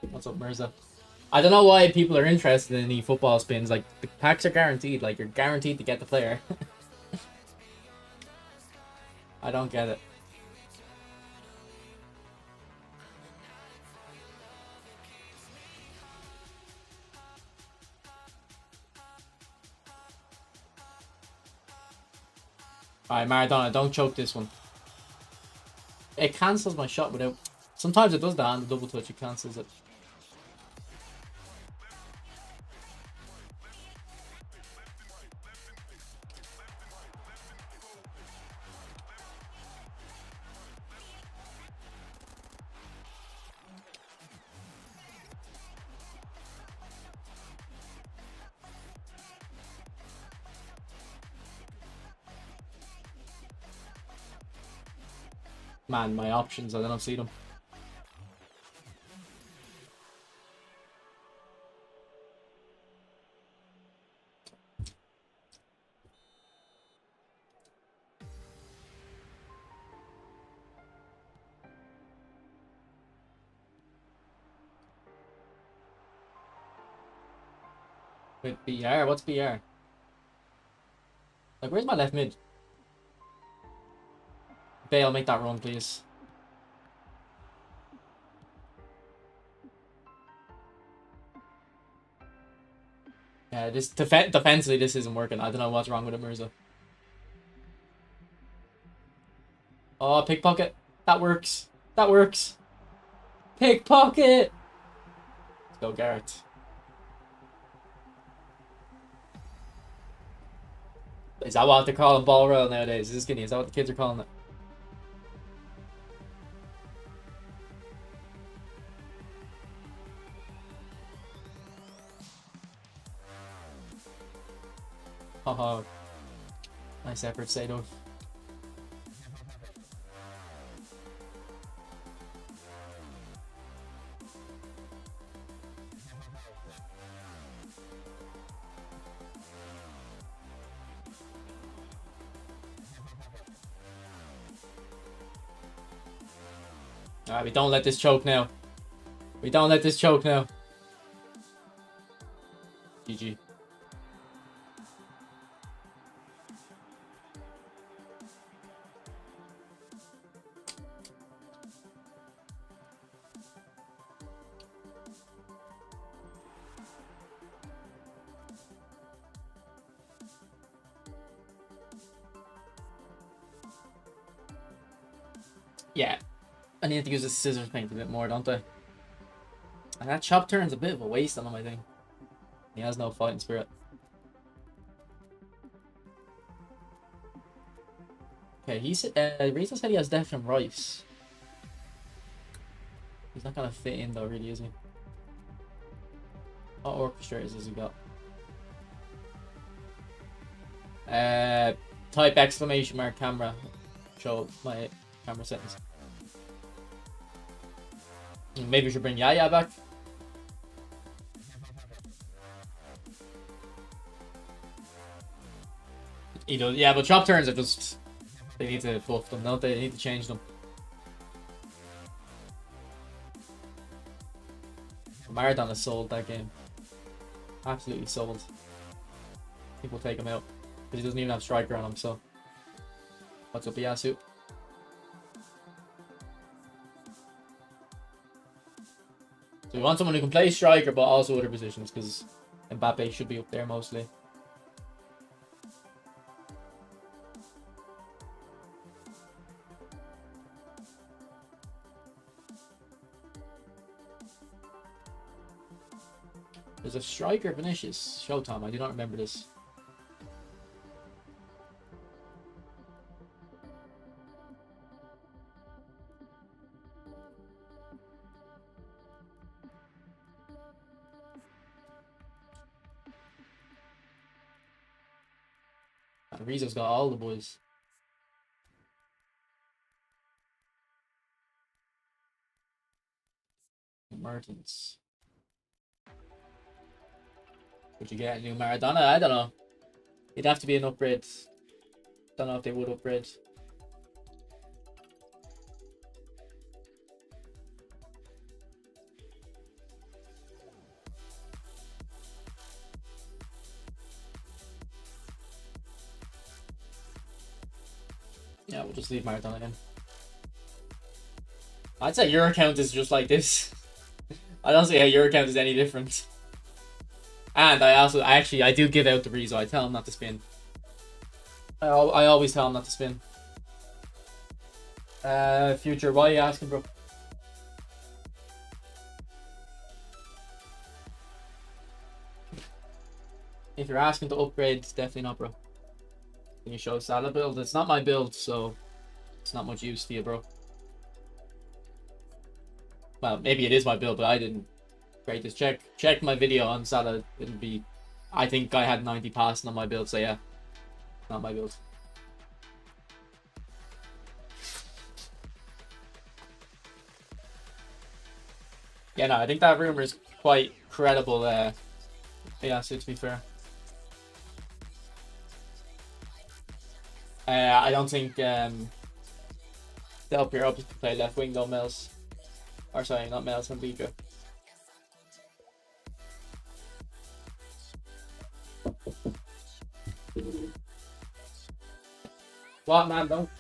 What's up, Mirza? I don't know why people are interested in any football spins. Like, the packs are guaranteed. Like, you're guaranteed to get the player. I don't get it. Alright, Maradona, don't choke this one. It cancels my shot without... Sometimes it does that on the double touch, it cancels it. Man, my options, I don't see them. With BR? What's BR? Like, where's my left mid? Bale, make that run, please. Yeah, this defensively, this isn't working. I don't know what's wrong with it, Mirza. Oh, pickpocket. That works. That works. Pickpocket! Let's go, Garrett. Is that what they're calling ball roll nowadays? Is this skinny? Is that what the kids are calling it? Haha. Nice effort, Sato. Alright, we don't let this choke now. We don't let this choke now. GG. Yeah. I need to use the scissors paint a bit more, don't I? And that chop turn's a bit of a waste on him, I think. He has no fighting spirit. Okay, Reza said he has Declan Rice. He's not gonna fit in though, really, is he? What orchestrators has he got? Type exclamation mark camera. Show my camera settings. Maybe we should bring Yaya back. He does, yeah, but chop turns are just... They need to buff them, don't they? They need to change them. Maradona sold that game. Absolutely sold. I think we'll take him out. Because he doesn't even have striker on him, so... What's up, Yasu? So we want someone who can play striker, but also other positions, because MBAPPE should be up there mostly. There's a striker, Vinicius. Showtime, I do not remember this. Rizzo's got all the boys. Mertens. Would you get a new Maradona? I don't know. It'd have to be an upgrade. Don't know if they would upgrade. Yeah, we'll just leave Maradona in. I'd say your account is just like this. I don't see how your account is any different. And I do give out the Rizzo. I tell him not to spin. I always tell him not to spin. Future, why are you asking, bro? If you're asking to upgrade, it's definitely not, bro. Can you show Salah build? It's not my build, so it's not much use to you, bro. Well, maybe it is my build, but I didn't. Great, just check my video on Salah. It'll be, I think I had 90 passing on my build, so yeah, not my build. Yeah, no, I think that rumor is quite credible. Yeah, so to be fair, I don't think Del Piero can play left wing though. Mels, or sorry, not Mels, Mbika. What, man? Don't.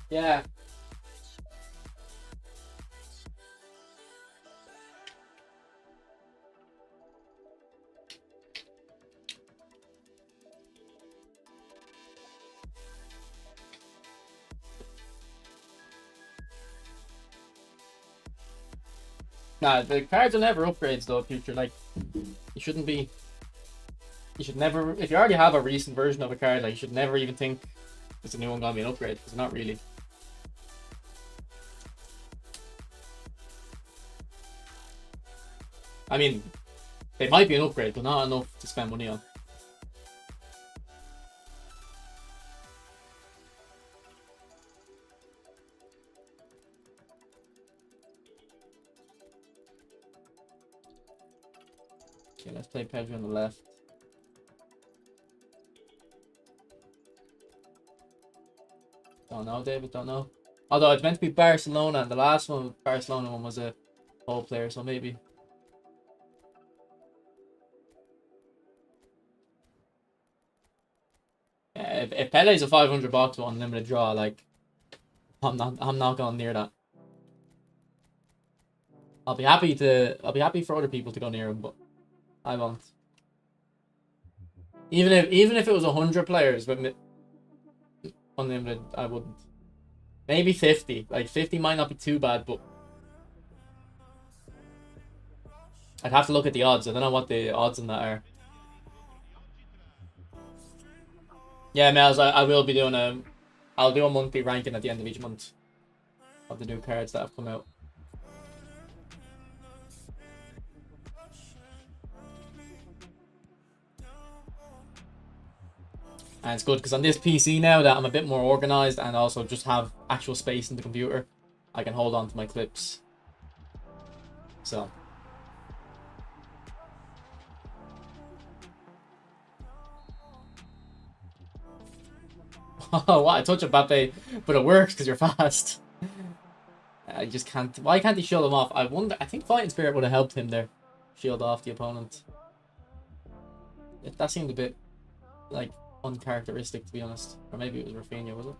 Yeah. Nah, the cards are never upgrades though, future. Like, you shouldn't be. You should never. If you already have a recent version of a card, like, you should never even think it's a new one gonna be an upgrade. It's not really. I mean, they might be an upgrade, but not enough to spend money on. Okay, let's play Pedri on the left. Don't know, David, don't know. Although it's meant to be Barcelona, and the last one, Barcelona one, was a whole player, so maybe. Yeah, if Pele's a 500 box with unlimited draw, like, I'm not going near that. I'll be happy for other people to go near him, but I won't. Even if it was 100 players with unlimited, I wouldn't. Maybe 50. Like, 50 might not be too bad, but I'd have to look at the odds. I don't know what the odds on that are. Yeah, Mels, I will be doing I'll do a monthly ranking at the end of each month of the new cards that have come out. And it's good because on this PC now that I'm a bit more organized and also just have actual space in the computer, I can hold on to my clips. So. Oh, what? I touch MBAPPE, but it works because you're fast. I just can't. Why can't he shield him off? I wonder. I think Fighting Spirit would have helped him there. Shield off the opponent. That seemed a bit, like, uncharacteristic, to be honest. Or maybe it was Rafinha, was it?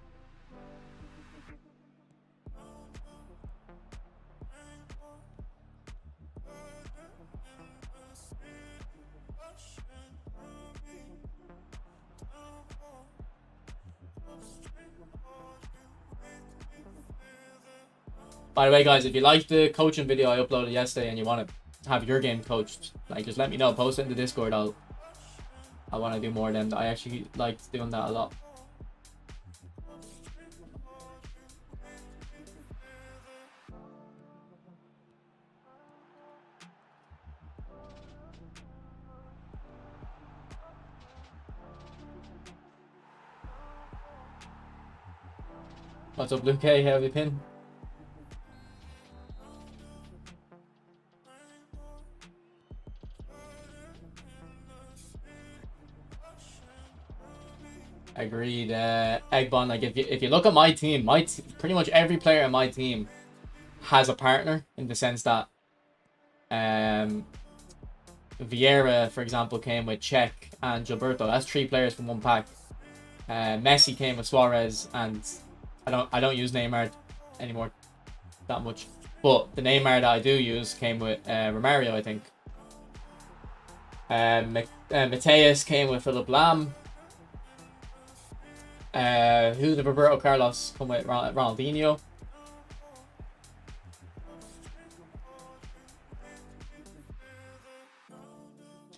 By the way, guys, if you liked the coaching video I uploaded yesterday and you want to have your game coached, like, just let me know. Post it in the Discord. I want to do more of them. I actually liked doing that a lot. What's up, Luke K? Heavy pin. Agreed. Eggbon, like, if you look at my team, pretty much every player in my team has a partner, in the sense that Vieira, for example, came with Czech and Gilberto. That's 3 players from one pack. Messi came with Suarez, and I don't use Neymar anymore that much, but the Neymar that I do use came with Romario, I think. Mateus came with Philip Lam. Who did Roberto Carlos come with? Ronaldinho.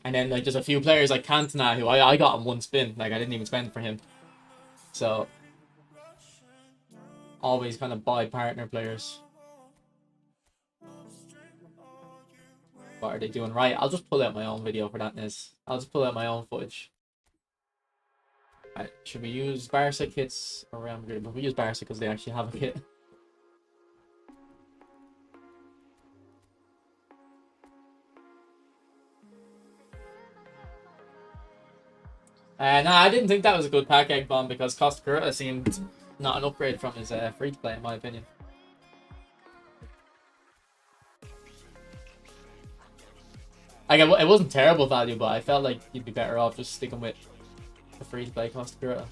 And then like there's a few players like Cantona who I got in one spin. Like I didn't even spend for him. So always kind of buy partner players. What are they doing? Right, I'll just pull out my own video for that, Niz. I'll just pull out my own footage. Right, should we use Barca kits or Real Madrid? But we use Barca because they actually have a kit. No, I didn't think that was a good pack egg bomb because Costa Curta seemed not an upgrade from his free to play, in my opinion. Like, it wasn't terrible value, but I felt like you'd be better off just sticking with the free to play Costa Curta.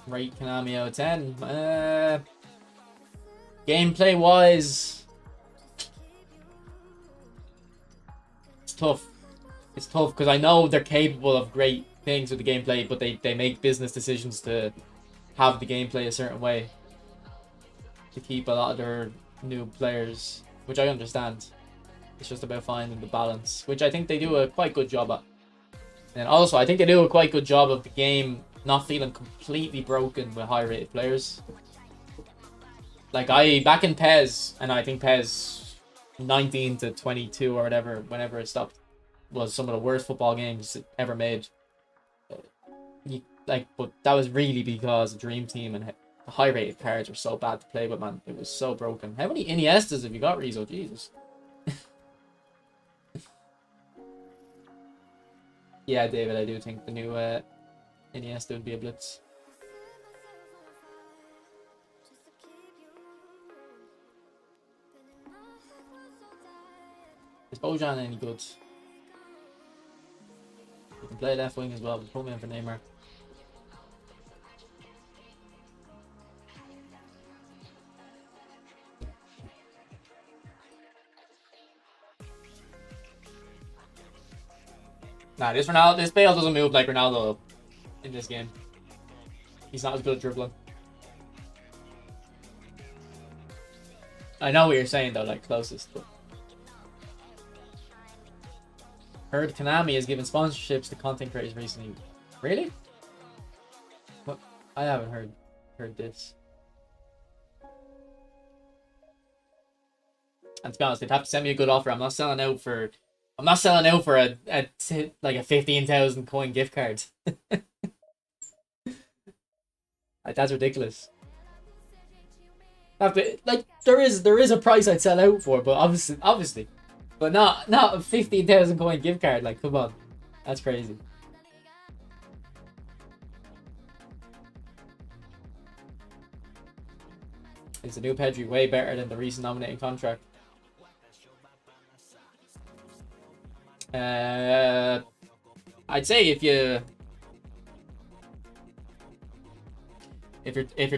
Rate Konami out of 10. Gameplay wise, it's tough. It's tough because I know they're capable of great things with the gameplay, but they make business decisions to have the gameplay a certain way to keep a lot of their new players, which I understand. It's just about finding the balance, which I think they do a quite good job at. And also, I think they do a quite good job of the game not feeling completely broken with high-rated players. Like, back in PES, and I think PES 19 to 22 or whatever, whenever it stopped, was some of the worst football games ever made. But that was really because the Dream Team and the high-rated cards were so bad to play with, man. It was so broken. How many Iniestas have you got, Rizzo? Jesus. Yeah, David, I do think the new Iniesta would be a blitz. Is Bojan any good? You can play left wing as well, but put me in for Neymar. Nah, this Bale doesn't move like Ronaldo in this game. He's not as good at dribbling. I know what you're saying though, like closest, but heard Konami has given sponsorships to content creators recently. Really? What? I haven't heard this. And to be honest, they'd have to send me a good offer. I'm not selling out for like a 15,000 coin gift card. Like, that's ridiculous. Like there is a price I'd sell out for, but obviously, but not a 15,000 coin gift card. Like, come on, that's crazy. Is the new Pedri way better than the recent nominating contract? I'd say if you're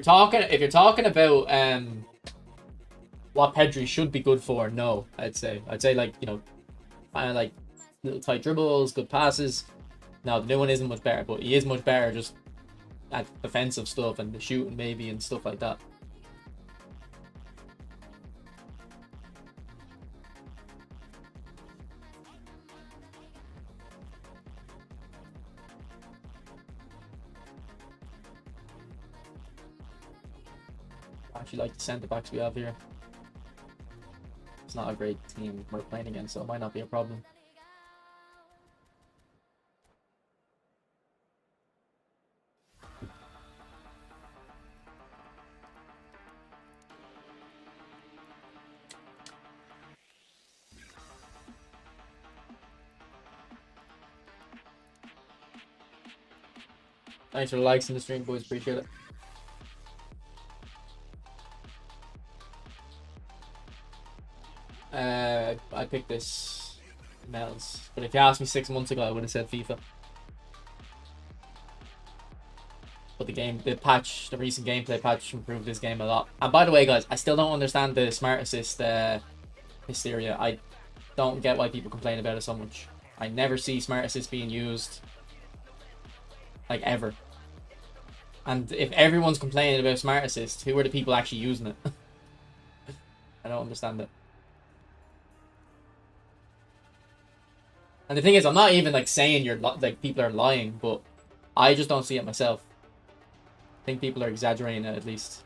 talking about what Pedri should be good for, no, I'd say like, you know, kind of like little tight dribbles, good passes. No, the new one isn't much better, but he is much better just at defensive stuff and the shooting maybe and stuff like that. I actually like the centre backs we have here. It's not a great team we're playing against, so it might not be a problem. Thanks for the likes in the stream, boys. Appreciate it. I picked this Mel's, but if you asked me 6 months ago, I would have said FIFA. But the recent gameplay patch improved this game a lot. And by the way, guys, I still don't understand the smart assist hysteria. I don't get why people complain about it so much. I never see smart assist being used, like, ever. And if everyone's complaining about smart assist, who are the people actually using it? I don't understand it. And the thing is, I'm not even like saying people are lying, but I just don't see it myself. I think people are exaggerating it, at least.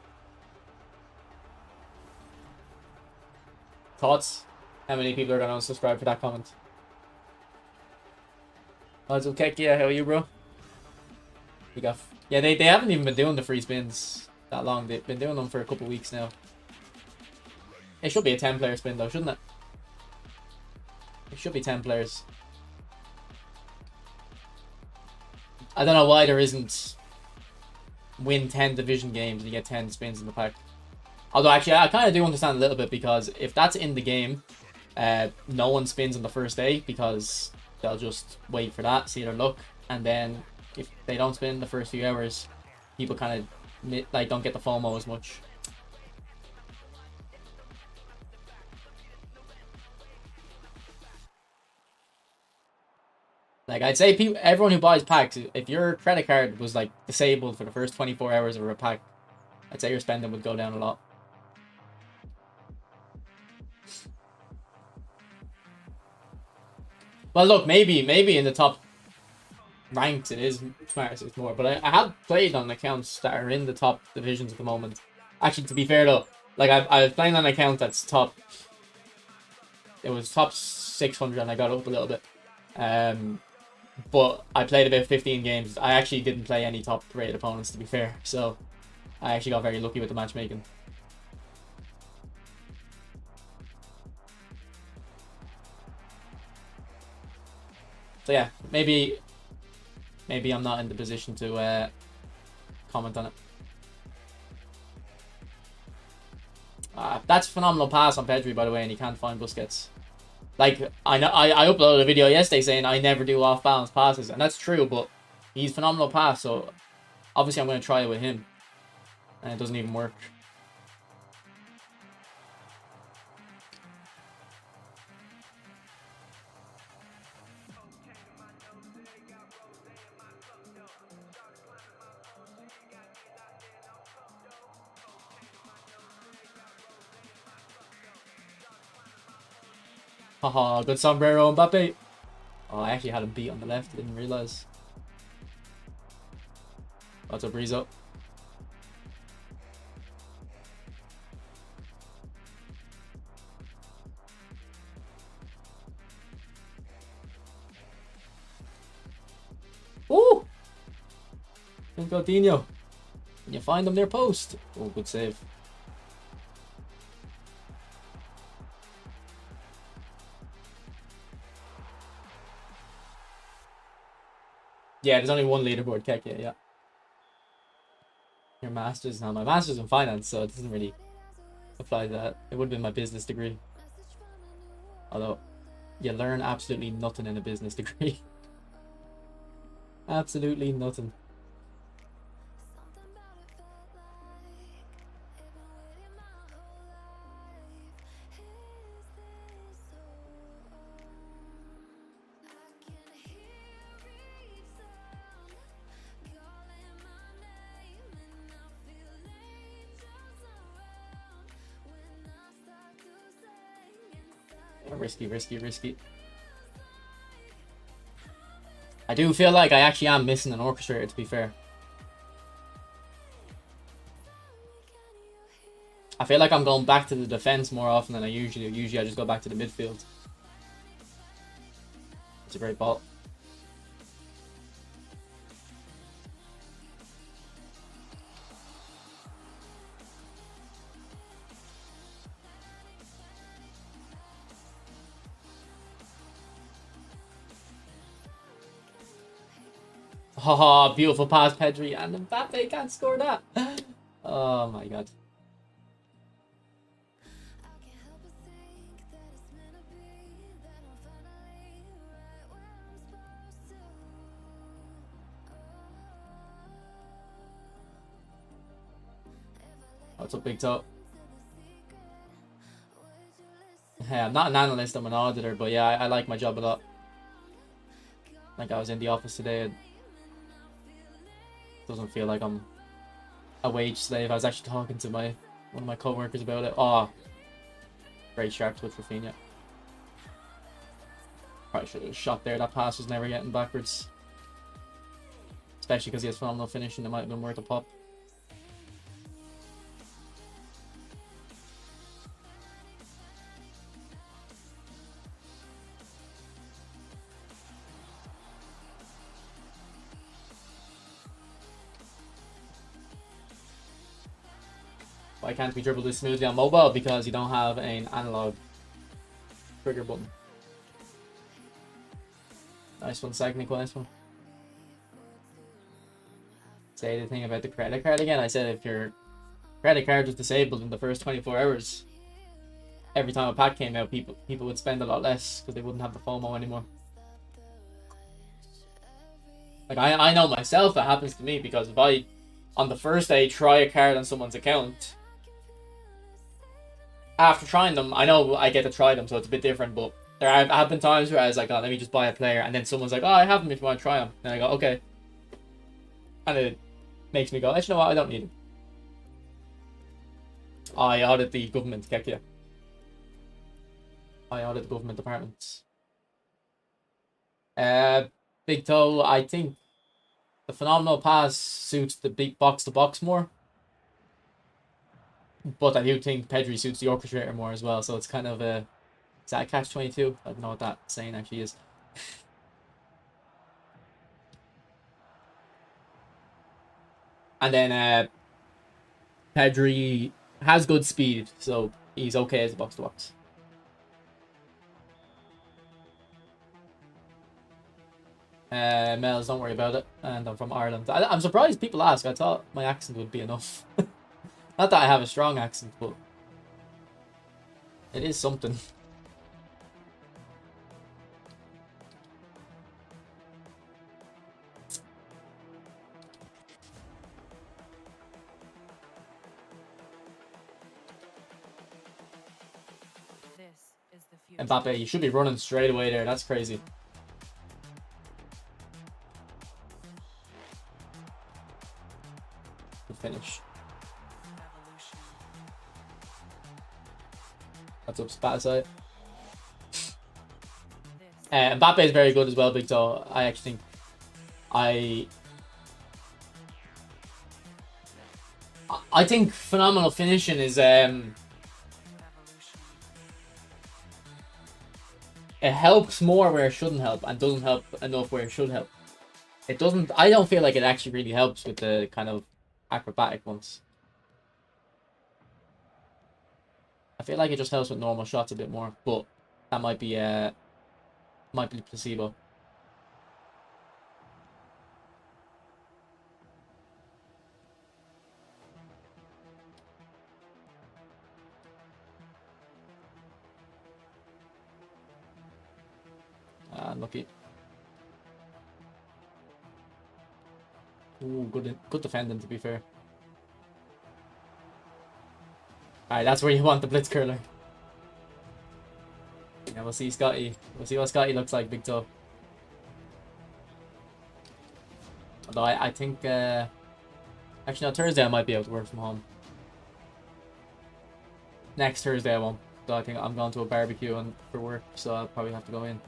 Thoughts? How many people are gonna unsubscribe for that comment? What's up, Kekia? How are you, bro? We got... Yeah, they haven't even been doing the free spins that long. They've been doing them for a couple of weeks now. It should be a 10-player spin, though, shouldn't it? It should be 10 players. I don't know why there isn't win 10 division games and you get 10 spins in the pack. Although, actually, I kind of do understand a little bit, because if that's in the game, no one spins on the first day, because they'll just wait for that, see their luck, and then if they don't spin the first few hours, people kind of like don't get the FOMO as much. Like, I'd say everyone who buys packs, if your credit card was like disabled for the first 24 hours of a pack, I'd say your spending would go down a lot. Well, look, maybe in the top ranks it is smart assist more, but I have played on accounts that are in the top divisions at the moment. Actually, to be fair though, like I was playing on an account that's top. It was top 600 and I got up a little bit. But I played about 15 games. I actually didn't play any top rated opponents, to be fair, so I actually got very lucky with the matchmaking. So yeah, maybe I'm not in the position to comment on it. That's a phenomenal pass on Pedri, by the way, and he can't find Busquets. Like, I uploaded a video yesterday saying I never do off-balance passes, and that's true, but he's phenomenal pass, so obviously I'm going to try it with him, and it doesn't even work. Haha, good sombrero, MBAPPE. Oh, I actually had him beat on the left, didn't realize. What's up, Rizzo? Ooh! Coutinho. Can you find them near post? Oh, good save. Yeah, there's only one leaderboard, Kekia, yeah. Your master's now. My master's in finance, so it doesn't really apply to that. It would have been my business degree. Although, you learn absolutely nothing in a business degree. Absolutely nothing. Risky. I do feel like I actually am missing an orchestrator, to be fair. I feel like I'm going back to the defense more often than I usually do. Usually I just go back to the midfield. It's a great ball. Oh, beautiful pass, Pedri, and MBAPPE can't score that. Oh my god. What's up, Big Toe? Yeah, I'm not an analyst, I'm an auditor, but yeah, I like my job a lot. Like, I was in the office today, it doesn't feel like I'm a wage slave. I was actually talking to one of my co-workers about it. Oh, great sharp twitch for Rafinha. Probably should have shot there. That pass was never getting backwards. Especially because he has phenomenal finishing, it might have been worth a pop. Why can't we dribble this smoothly on mobile? Because you don't have an analog trigger button. Nice one, Sagnic, nice one. Say the thing about the credit card again. I said if your credit card was disabled in the first 24 hours, every time a pack came out, people would spend a lot less because they wouldn't have the FOMO anymore. Like, I know myself that happens to me, because if I, on the first day, try a card on someone's account, after trying them, I know I get to try them, so it's a bit different, but there have been times where I was like, oh, let me just buy a player, and then someone's like, oh, I have them if you want to try them. And I go, okay. And it makes me go, actually, you know what, I don't need them. I audit the government, Kekia. I audit the government departments. Big Toe, I think the phenomenal pass suits the big box-to-box more. But I do think Pedri suits the orchestrator more as well, so it's kind of a... Is that a catch-22? I don't know what that saying actually is. And then Pedri has good speed, so he's okay as a box-to-box. Mels, don't worry about it. And I'm from Ireland. I'm surprised people ask. I thought my accent would be enough. Not that I have a strong accent, but it is something. MBAPPE, you should be running straight away there. That's crazy. Good finish. That's up Spatasite. MBAPPE is very good as well, Big Toe. I actually think I think phenomenal finishing is it helps more where it shouldn't help, and doesn't help enough where it should help. It doesn't. I don't feel like it actually really helps with the kind of acrobatic ones. I feel like it just helps with normal shots a bit more, but that might be placebo. Unlucky. Ooh, good defending, to be fair. Alright, that's where you want the blitz curler. Yeah, we'll see Scotty. We'll see what Scotty looks like, Big Toe. Although I think actually no, Thursday I might be able to work from home. Next Thursday I won't. So I think I'm going to a barbecue for work, so I'll probably have to go in.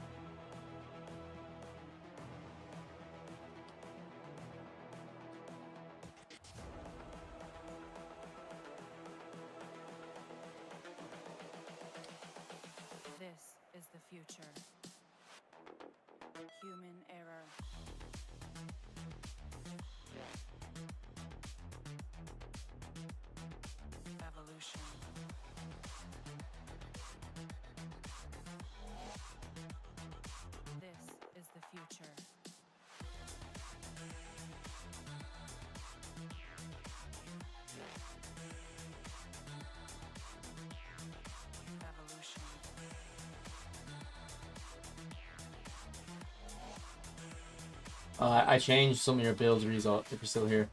I changed some of your builds, Result, if you're still here.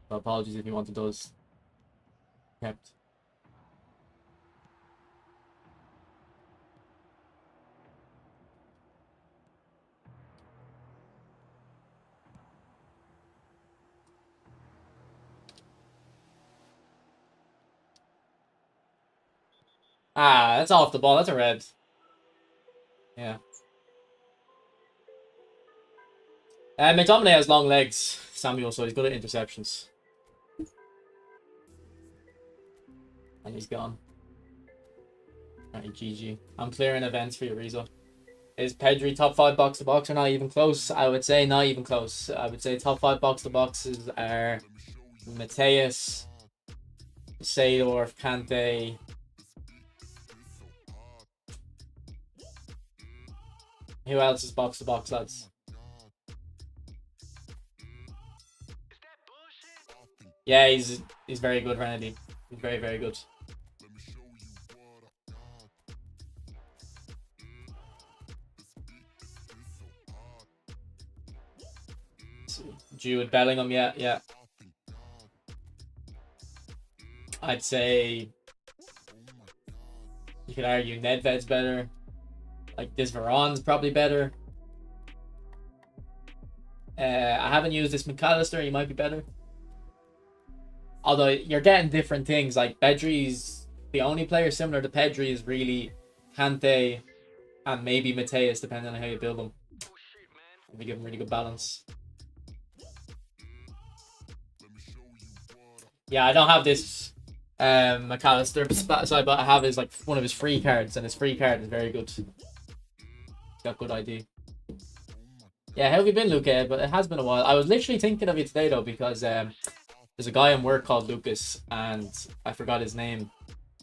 So apologies if you wanted those. Kept. Ah, that's off the ball. That's a red. Yeah. McTominay has long legs, Samuel, so he's good at interceptions. And he's gone. Alright, GG. I'm clearing events for you, Rizzo. Is Pedri top 5 box to box or not even close? I would say not even close. I would say top 5 box to boxes are Mateus, Seydorf, Kante. Who else is box to box, lads? Yeah, he's very good, Randy. He's very, very good. Jude Bellingham, yeah. I'd say you could argue Nedved's better. Like this Varane's probably better. I haven't used this McAllister, he might be better. Although you're getting different things, like Pedri's the only player similar to Pedri is really Kante and maybe Mateus, depending on how you build them. If you give them really good balance. Yeah, I don't have this McAllister side, but I have his like one of his free cards, and his free card is very good. He's got good ID. Yeah, how have you been, Luke? But it has been a while. I was literally thinking of you today though, because there's a guy in work called Lucas, and I forgot his name.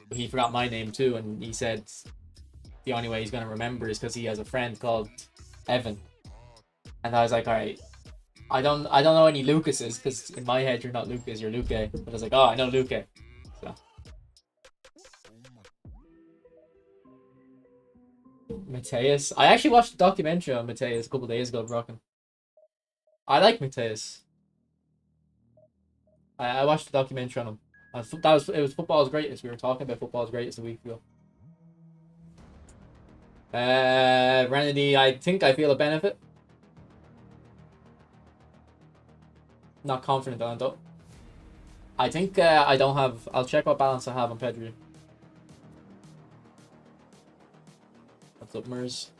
But he forgot my name too, and he said the only way he's gonna remember is because he has a friend called Evan. And I was like, all right, I don't know any Lucases, because in my head you're not Lucas, you're Luke. But I was like, oh, I know Luke. So. Mateus. I actually watched a documentary on Mateus a couple of days ago, Brocken. I like Mateus. I watched a documentary on him. It was Football's Greatest. We were talking about Football's Greatest a week ago. Renedy, I think I feel a benefit. Not confident on it though. I think I don't have. I'll check what balance I have on Pedri. What's up, Mers?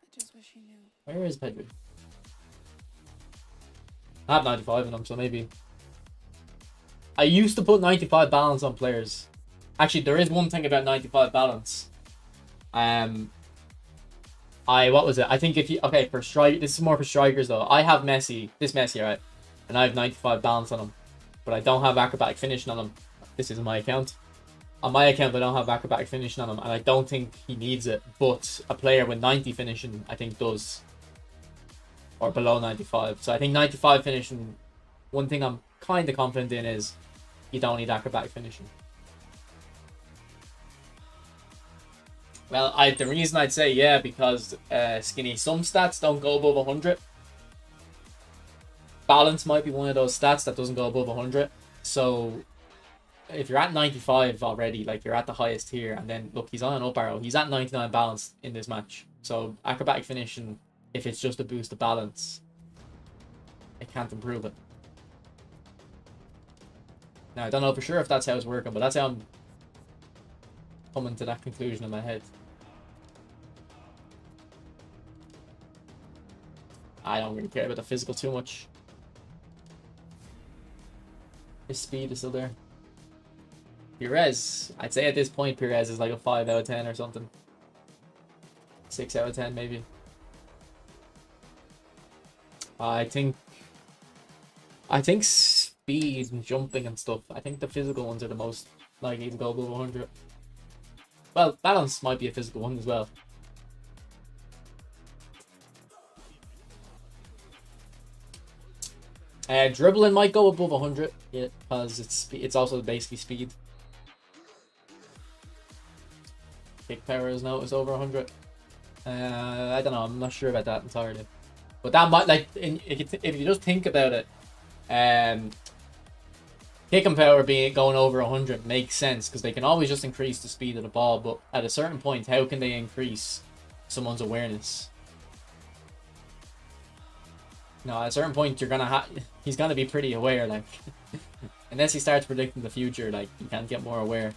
I just wish you knew. Where is Pedri? I have 95 in them, so maybe. I used to put 95 balance on players. Actually, there is one thing about 95 balance. What was it? I think if you for strike, this is more for strikers though. I have Messi, right, and I have 95 balance on him, but I don't have acrobatic finishing on him. This is my account. On my account, I don't have acrobatic finishing on him, and I don't think he needs it. But a player with 90 finishing, I think, does, or below 95. So I think 95 finishing. One thing I'm kind of confident in is you don't need acrobatic finishing. Well, the reason I'd say yeah, because Skinny, some stats don't go above 100. Balance might be one of those stats that doesn't go above 100. So if you're at 95 already, like you're at the highest here, and then look, he's on an up arrow. He's at 99 balance in this match. So acrobatic finishing, if it's just a boost of balance, it can't improve it. Now I don't know for sure if that's how it's working, but that's how I'm coming to that conclusion in my head. I don't really care about the physical too much. His speed is still there. Perez, I'd say at this point Perez is like a 5 out of 10 or something. 6 out of 10 maybe. I think speed and jumping and stuff, I think the physical ones are the most likely to go above 100. Well, balance might be a physical one as well. Dribbling might go above 100, yeah, because it's also basically speed. Kick power is now over 100. I don't know, I'm not sure about that entirely. But that might, like, if you just think about it, kicking power being going over 100 makes sense because they can always just increase the speed of the ball. But at a certain point, how can they increase someone's awareness? No, at a certain point, you're gonna have. He's gonna be pretty aware, like, unless he starts predicting the future, like, you can't get more aware.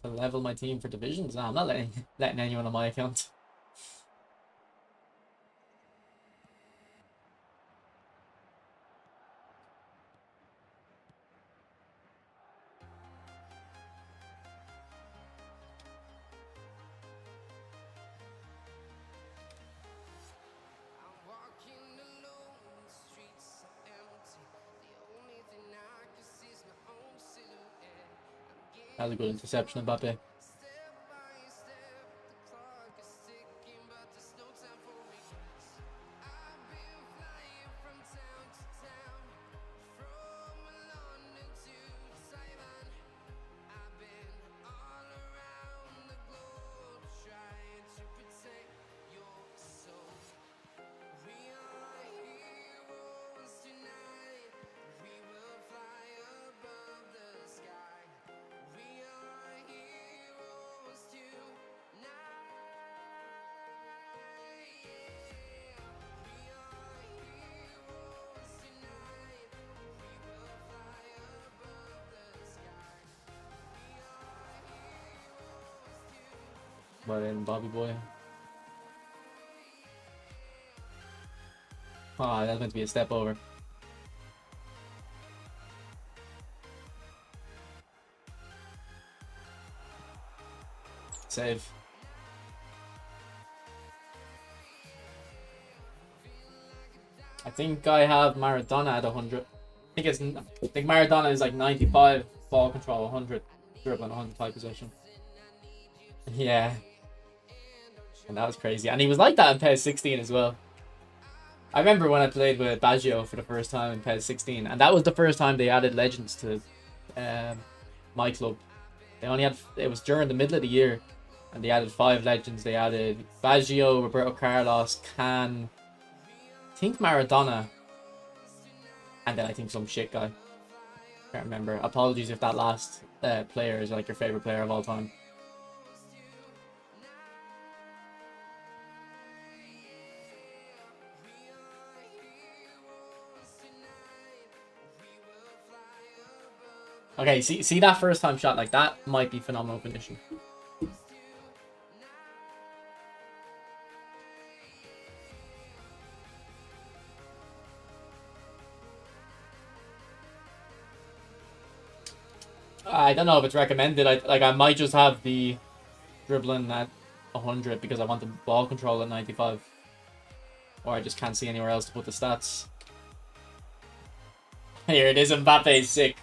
To level my team for divisions? No, I'm not letting anyone on my account. That was a good interception, Mbappe. But then Bobby boy. Oh, that's meant to be a step over. Save. I think I have Maradona at 100. I think Maradona is like 95 ball control, 100 dribbling, 105 possession. Yeah. And that was crazy. And he was like that in PES 16 as well. I remember when I played with Baggio for the first time in PES 16, and that was the first time they added legends to my club. They only had, it was during the middle of the year, and they added 5 legends. They added Baggio, Roberto Carlos, Can, I think Maradona, and then I think some shit guy. Can't remember. Apologies if that last player is like your favorite player of all time. Okay, see that first time shot, like that might be phenomenal finishing. I don't know if it's recommended. I might just have the dribbling at 100 because I want the ball control at 95. Or I just can't see anywhere else to put the stats. Here it is, Mbappe's sick.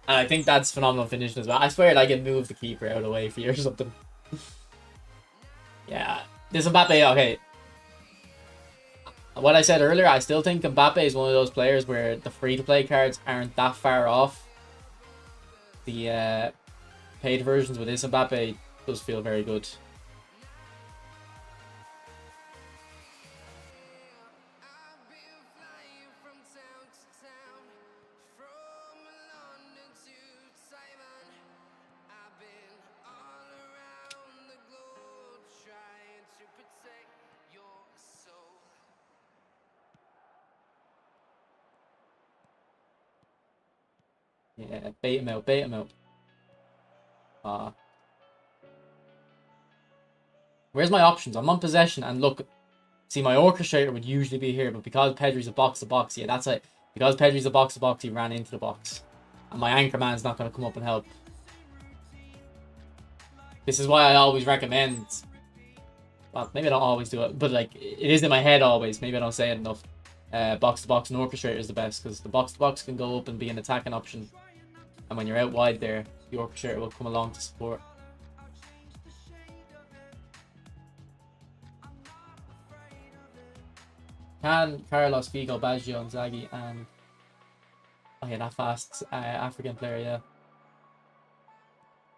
And I think that's phenomenal finishing as well. I swear like it moved the keeper out of the way for you or something. Yeah. This Mbappe, okay. What I said earlier, I still think Mbappe is one of those players where the free-to-play cards aren't that far off. The paid versions with this Mbappe does feel very good. Yeah, bait him out, bait him out. Where's my options? I'm on possession, and look, see, my orchestrator would usually be here, but because Pedri's a box-to-box, yeah, that's it. Because Pedri's a box-to-box, he ran into the box. And my anchor man's not going to come up and help. This is why I always recommend... Well, maybe I don't always do it, but like, it is in my head always. Maybe I don't say it enough. Box-to-box and orchestrator is the best, because the box-to-box can go up and be an attacking option. And when you're out wide there, the orchestrator will come along to support. Can, Carlos, Figo, Baggio, and Zaghi, and... Oh yeah, that fast African player, yeah.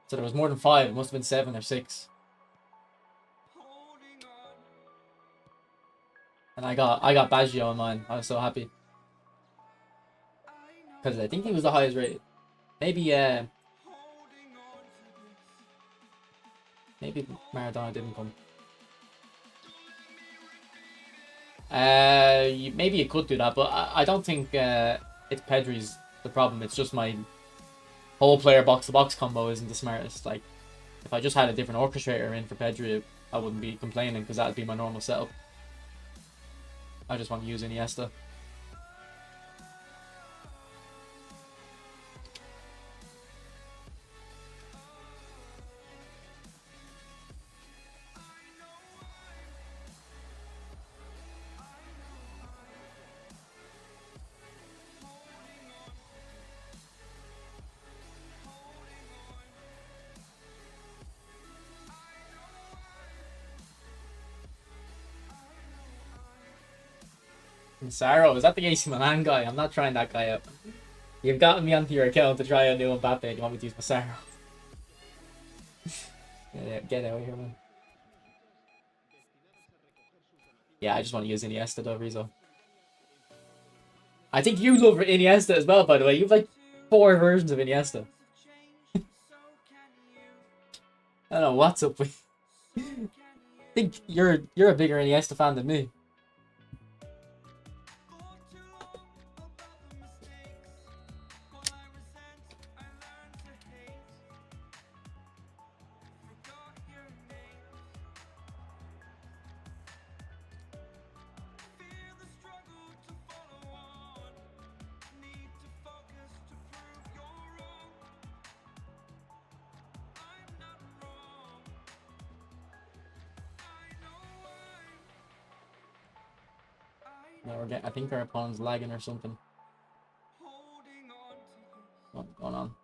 So there was more than 5. It must have been 7 or 6. And I got Baggio on mine. I was so happy. Because I think he was the highest rated. Maybe maybe Maradona didn't come. Maybe you could do that, but I don't think it's Pedri's the problem. It's just my whole player box to box combo isn't the smartest. Like, if I just had a different orchestrator in for Pedri, I wouldn't be complaining because that'd be my normal setup. I just want to use Iniesta. Saro, is that the AC Milan guy? I'm not trying that guy out. You've gotten me onto your account to try a new MBAPPE. You want me to use Massaro? Get out of here, man. Yeah, I just want to use Iniesta though, Rizzo. I think you love Iniesta as well, by the way. You've like 4 versions of Iniesta. I don't know what's up with. I think you're a bigger Iniesta fan than me. No, I think our opponent's lagging or something. What's going on?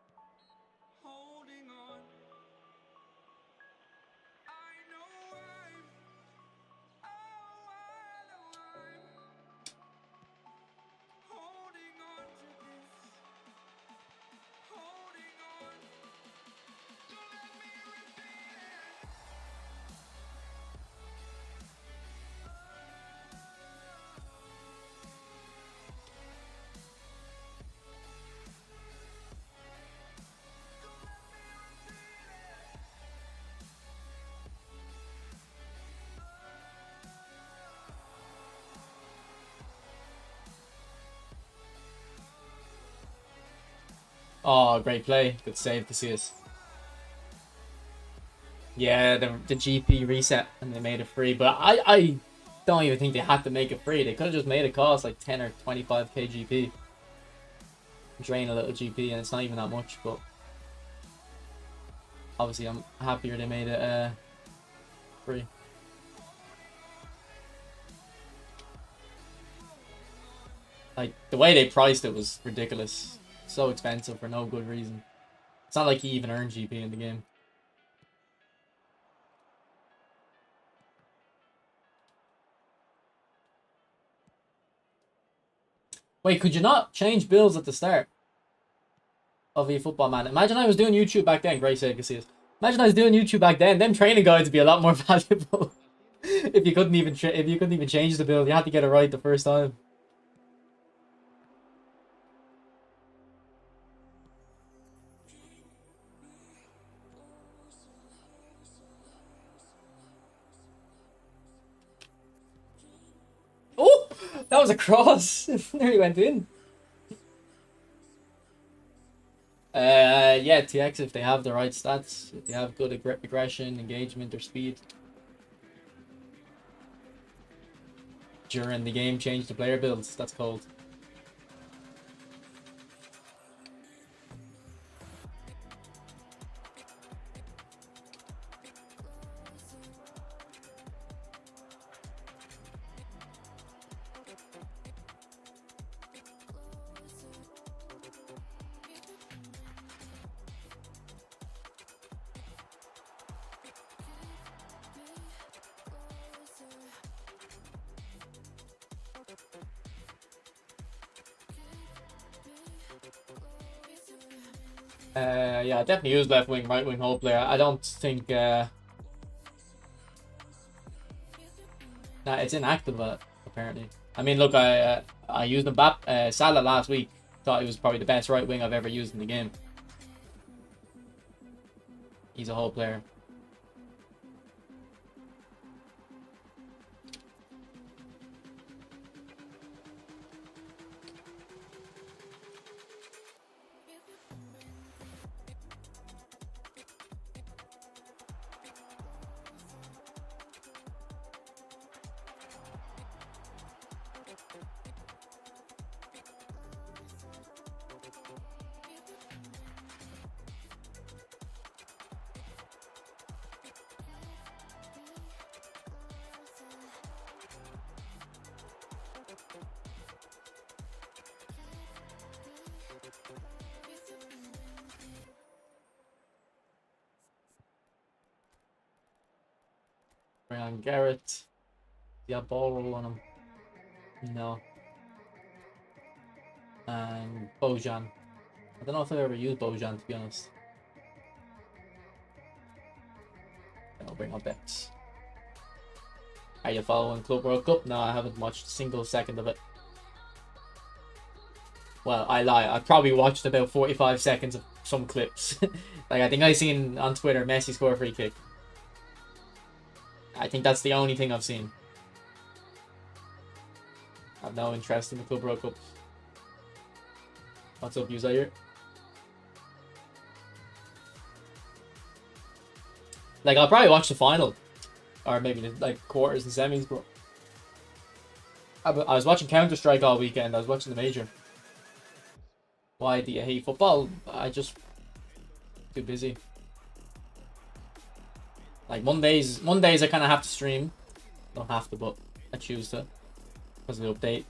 Oh, great play. Good save to see us. Yeah, the GP reset and they made it free. But I don't even think they had to make it free. They could have just made it cost like 10 or 25k GP. Drain a little GP and it's not even that much. But obviously I'm happier they made it free. Like, the way they priced it was ridiculous. So expensive for no good reason. It's not like he even earned GP in the game. Wait, could you not change builds at the start of eFootball, man? Imagine I was doing YouTube back then. Great save, Casillas. Imagine I was doing YouTube back then. Them training guides would be a lot more valuable. if you couldn't even change the build, you had to get it right the first time. Oh, that was a cross. Nearly went in. Yeah, TX if they have the right stats, if they have good aggression, engagement, or speed. During the game, change the player builds. That's cold. Yeah, definitely use left wing, right wing, whole player. I don't think nah, it's inactive apparently. I mean, look, I used MBAPPE, Salah last week. Thought he was probably the best right wing I've ever used in the game. He's a whole player. Brian Garrett. Yeah, ball roll on him. No. And Bojan. I don't know if I've ever used Bojan, to be honest. I'll bring up bets. Are you following Club World Cup? No, I haven't watched a single second of it. Well, I lie. I probably watched about 45 seconds of some clips. Like, I think I seen on Twitter Messi score a free kick. I think that's the only thing I've seen. I have no interest in the Club World Cup. What's up, Uzair? Like, I'll probably watch the final. Or maybe the, like, quarters and semis, but I was watching Counter-Strike all weekend. I was watching the major. Why do you hate football? I just too busy. Like Mondays I kind of have to stream. Don't have to, but I choose to because of the update.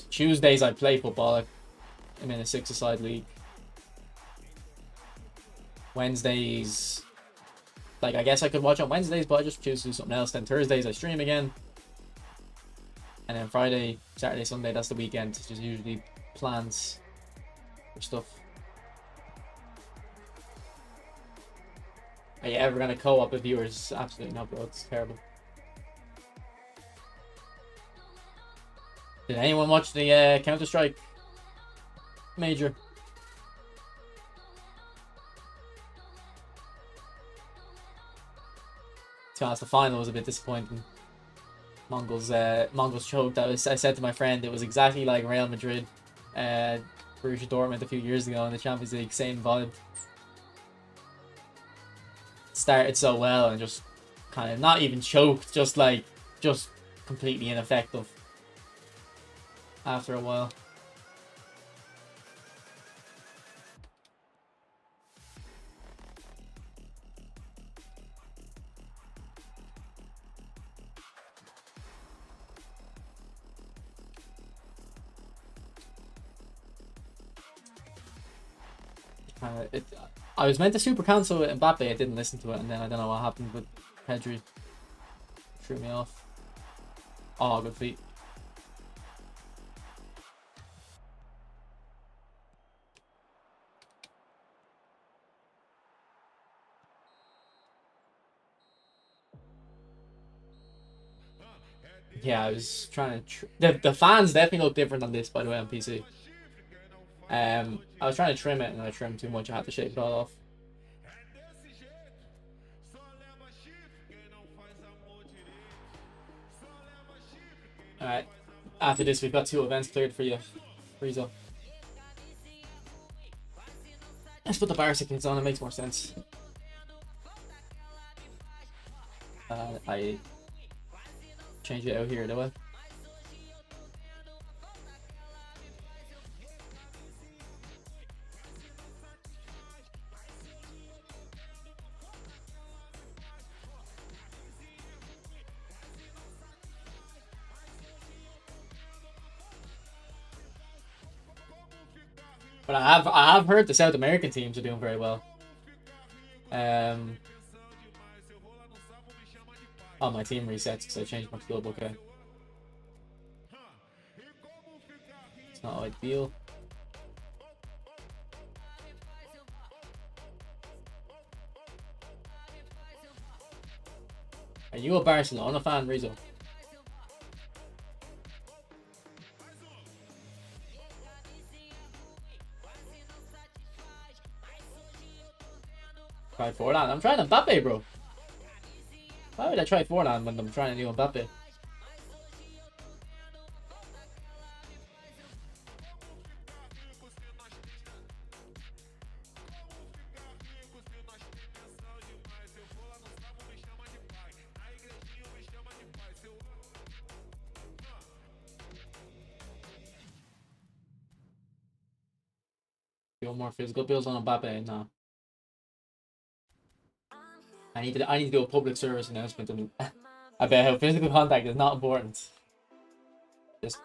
Tuesdays I play football. I'm in a 6-a-side league. Wednesdays, like I guess I could watch on Wednesdays, but I just choose to do something else. Then Thursdays I stream again, and then Friday, Saturday, Sunday, that's the weekend. It's just usually plans for stuff. Are you ever gonna co-op with viewers? Absolutely not, bro. It's terrible. Did anyone watch the Counter-Strike major? To be honest, the final was a bit disappointing. Mongols choked. I said to my friend, it was exactly like Real Madrid, Borussia Dortmund a few years ago in the Champions League. Same vibe. Started so well and just kind of not even choked, just completely ineffective after a while. I was meant to super cancel with MBAPPE, I didn't listen to it, and then I don't know what happened with Pedri. Threw me off. Oh, good feet. Yeah, I was trying to... The fans definitely look different on this, by the way, on PC. I was trying to trim it, and I trimmed too much. I had to shave it all off. Alright. After this, we've got 2 events cleared for you. Frieza. Let's put the Barca kits on, it makes more sense. I change it out here, do I? But I have heard the South American teams are doing very well. Oh, my team resets because I changed my club. Okay, it's not ideal. Are you a Barcelona fan, Rizzo? Try Forlan. I'm trying Mbappe, bro. Why would I try Forlan when I'm trying a new Mbappe? Feel more physical builds on Mbappe. No. I need to do a public service announcement. I bet how physical contact is not important. Just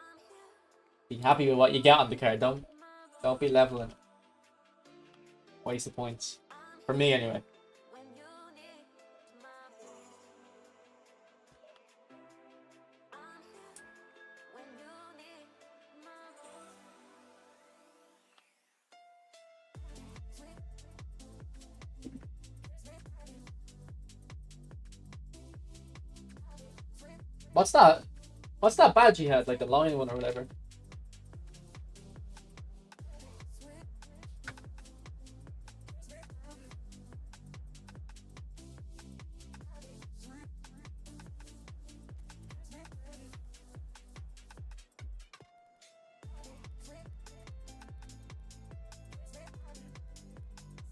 be happy with what you get on the card. Don't be leveling. Waste of points. For me anyway. What's that? What's that badge he had? Like the lion one or whatever?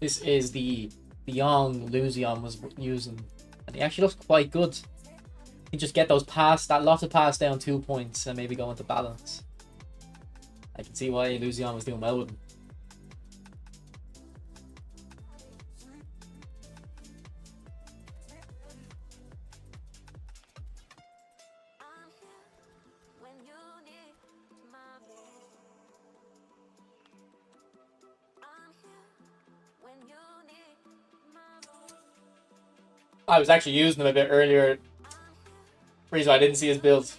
This is the young Luzion was using, and he actually looks quite good. You just get those lots of pass down 2 points and maybe go into balance. I can see why Luzion was doing well with him. I was actually using him a bit earlier. Reason I didn't see his build.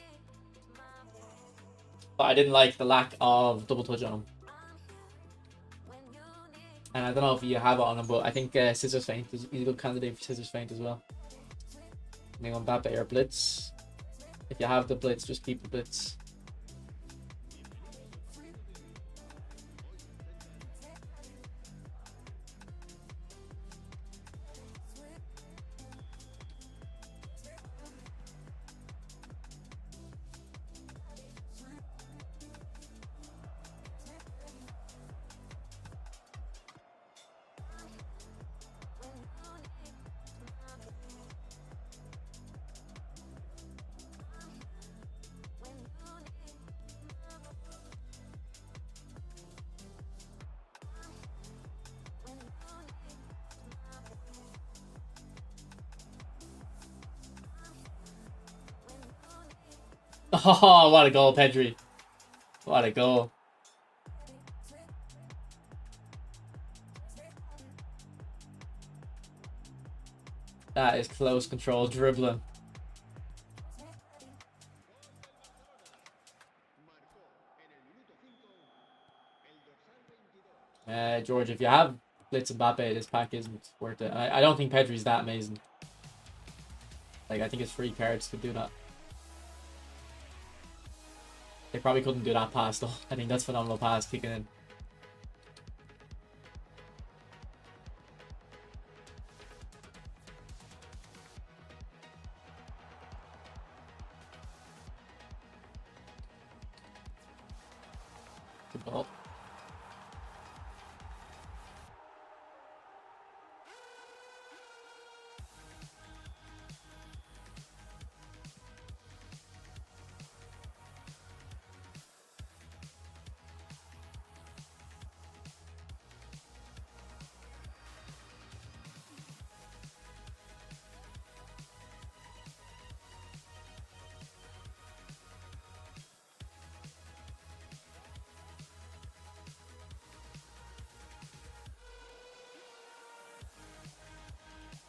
But I didn't like the lack of double touch on him. And I don't know if you have it on him, but I think Scissors Feint he's a good candidate for Scissors Feint as well. I mean, on MBAPPE or Blitz. If you have the Blitz, just keep the Blitz. Oh, what a goal, Pedri. What a goal. That is close control dribbling. George, if you have Blitz Mbappe, this pack isn't worth it. I don't think Pedri's that amazing. Like, I think his free cards could do that. They probably couldn't do that pass though. I think that's phenomenal pass kicking in. Good ball.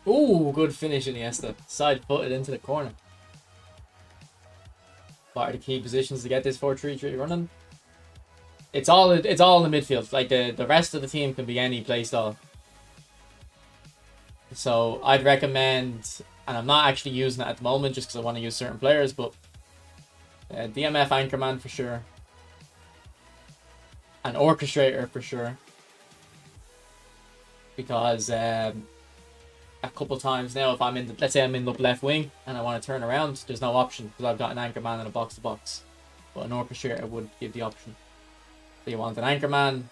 Ooh, good finish, Iniesta. Side footed into the corner. What are the key positions to get this 4-3-3 running? It's all in the midfield. Like the rest of the team can be any playstyle. So I'd recommend And I'm not actually using it at the moment just because I want to use certain players, but DMF Anchorman for sure. An Orchestrator for sure. Because a couple times now, if I'm in, let's say I'm in the left wing and I want to turn around, there's no option because I've got an Anchorman and a box-to-box. But an Orchestrator would give the option. So you want an Anchorman,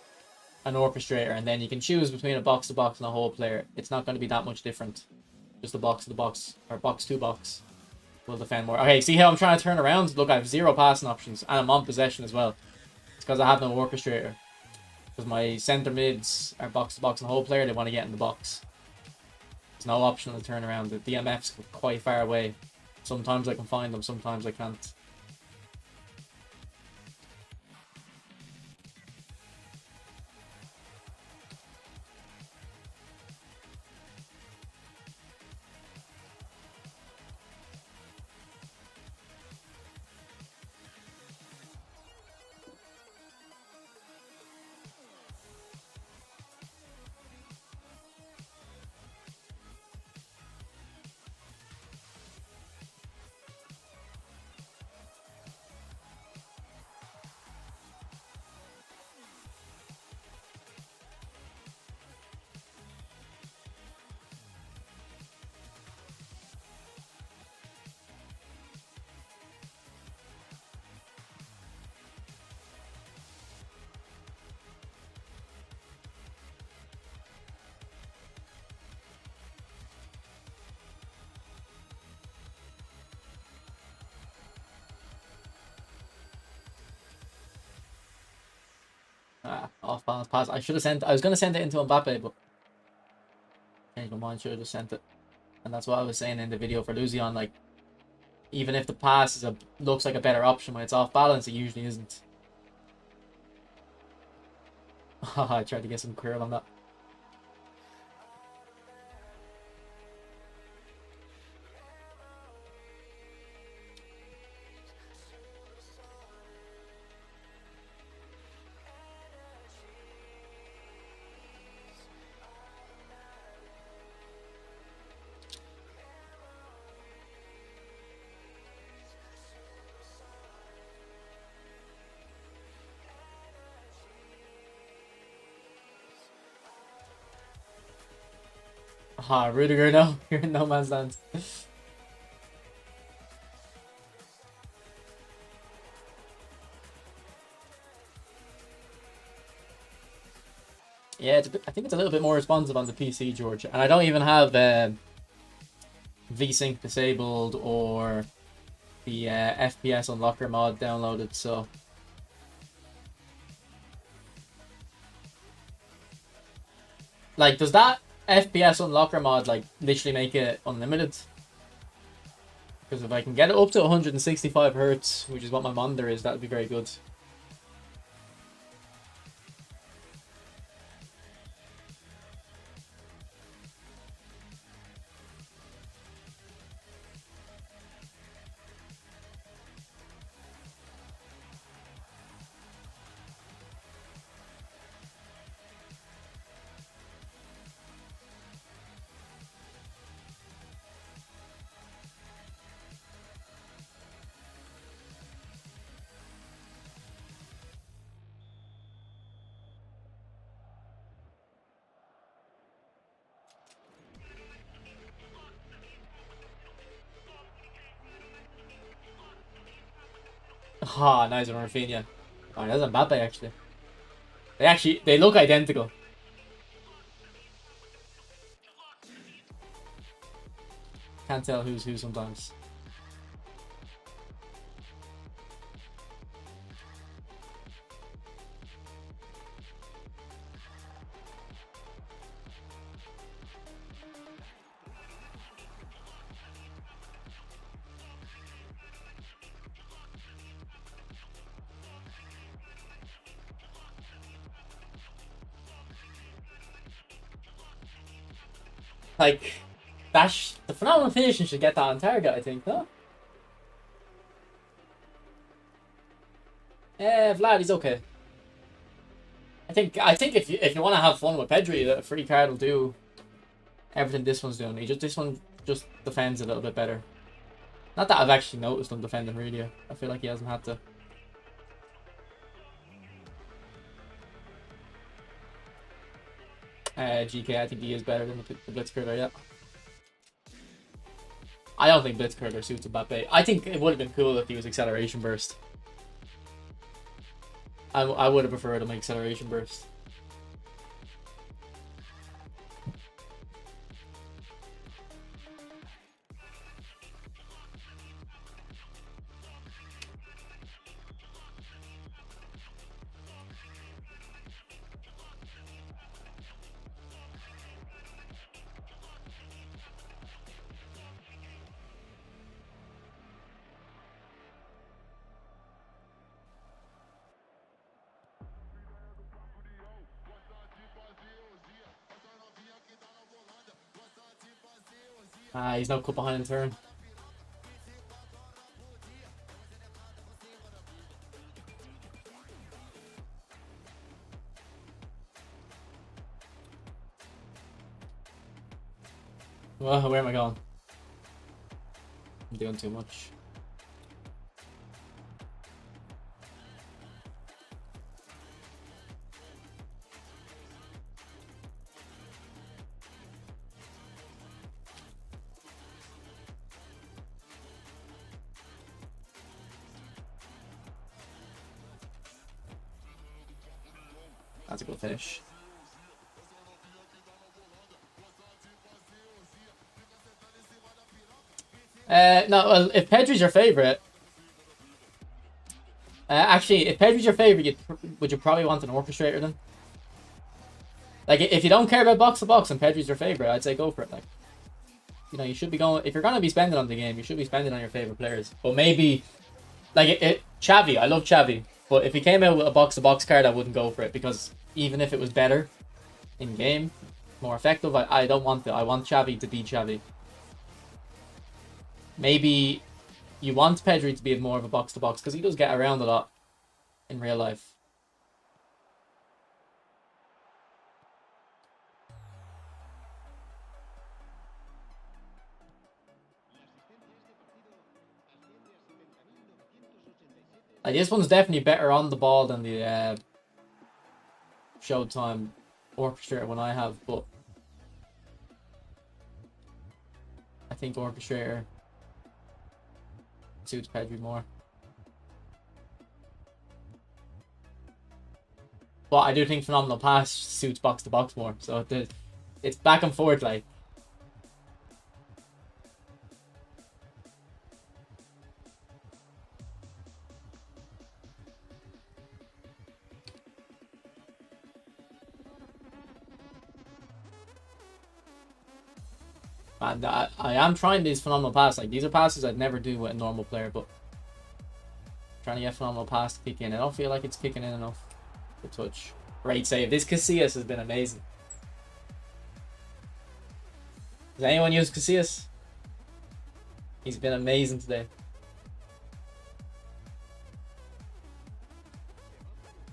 an Orchestrator, and then you can choose between a box-to-box and a whole player. It's not going to be that much different. Just a box-to-box or box-to-box will defend more. Okay, see how I'm trying to turn around? Look, I have 0 passing options and I'm on possession as well. It's because I have no Orchestrator. Because my centre mids are box-to-box and a whole player, they want to get in the box. There's no option to turn around. The DMF's quite far away. Sometimes I can find them, sometimes I can't. Off balance pass. I should have sent. I was gonna send it into MBAPPE, but changed my mind. Should have just sent it. And that's what I was saying in the video for Luzion. Like, even if the pass is looks like a better option when it's off balance, it usually isn't. I tried to get some curl on that. Rudiger, no. You're in no man's land. Yeah, I think it's a little bit more responsive on the PC, George. And I don't even have VSync disabled or the FPS Unlocker mod downloaded, so... Like, does that FPS Unlocker mod, like, literally make it unlimited? Because if I can get it up to 165 Hz, which is what my monitor is, that would be very good. Ah, nice on Rafinha. Oh, that's Mbappe actually. They look identical. Can't tell who's who sometimes. Like, the phenomenal finishing should get that on target, I think, no? Vlad, he's okay. I think if you want to have fun with Pedri, a free card will do everything this one's doing. This one just defends a little bit better. Not that I've actually noticed him defending really. I feel like he hasn't had to. GK, I think he is better than the Blitzkrieg, yeah. I don't think Blitzkrieg suits MBAPPE. I think it would have been cool if he was Acceleration Burst. I would have preferred him Acceleration Burst. He's no cut behind in turn. Well, where am I going? I'm doing too much. That's a good finish. No, well, if Pedri's your favorite, actually, if Pedri's your favorite, would you probably want an orchestrator then? Like, if you don't care about box to box and Pedri's your favorite, I'd say go for it. Like, you know, you should be going. If you're gonna be spending on the game, you should be spending on your favorite players. But maybe, like, Xavi, I love Xavi, but if he came out with a box to box card, I wouldn't go for it because even if it was better in game, more effective, I don't want it. I want Xavi to be Xavi. Maybe you want Pedri to be more of a box to box because he does get around a lot in real life. Like, this one's definitely better on the ball than the Showtime Orchestrator one I have, but I think Orchestrator suits Pedri more. But I do think Phenomenal Pass suits box to box more, so it's back and forth, like. And I am trying these Phenomenal Pass. Like, these are passes I'd never do with a normal player, but trying to get Phenomenal Pass to kick in. I don't feel like it's kicking in enough. The touch. Great save. This Casillas has been amazing. Does anyone use Casillas? He's been amazing today.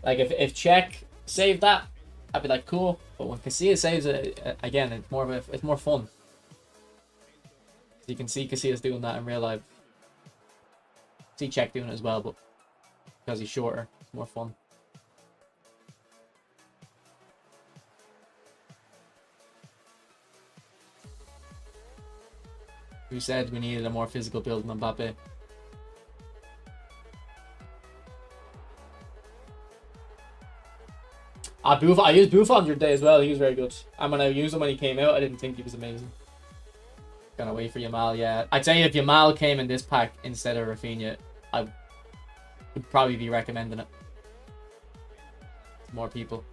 Like, if Czech saved that, I'd be like, cool. But when Casillas saves it, again, it's more fun. You can see Casillas doing that in real life. See Czech doing it as well, but because he's shorter, it's more fun. Who said we needed a more physical build than MBAPPE? I used Buffon your day as well. He was very good. And when I used him when he came out, I didn't think he was amazing. Gonna wait for Yamal, yeah. I'd say if Yamal came in this pack instead of Rafinha, I would probably be recommending it to more people.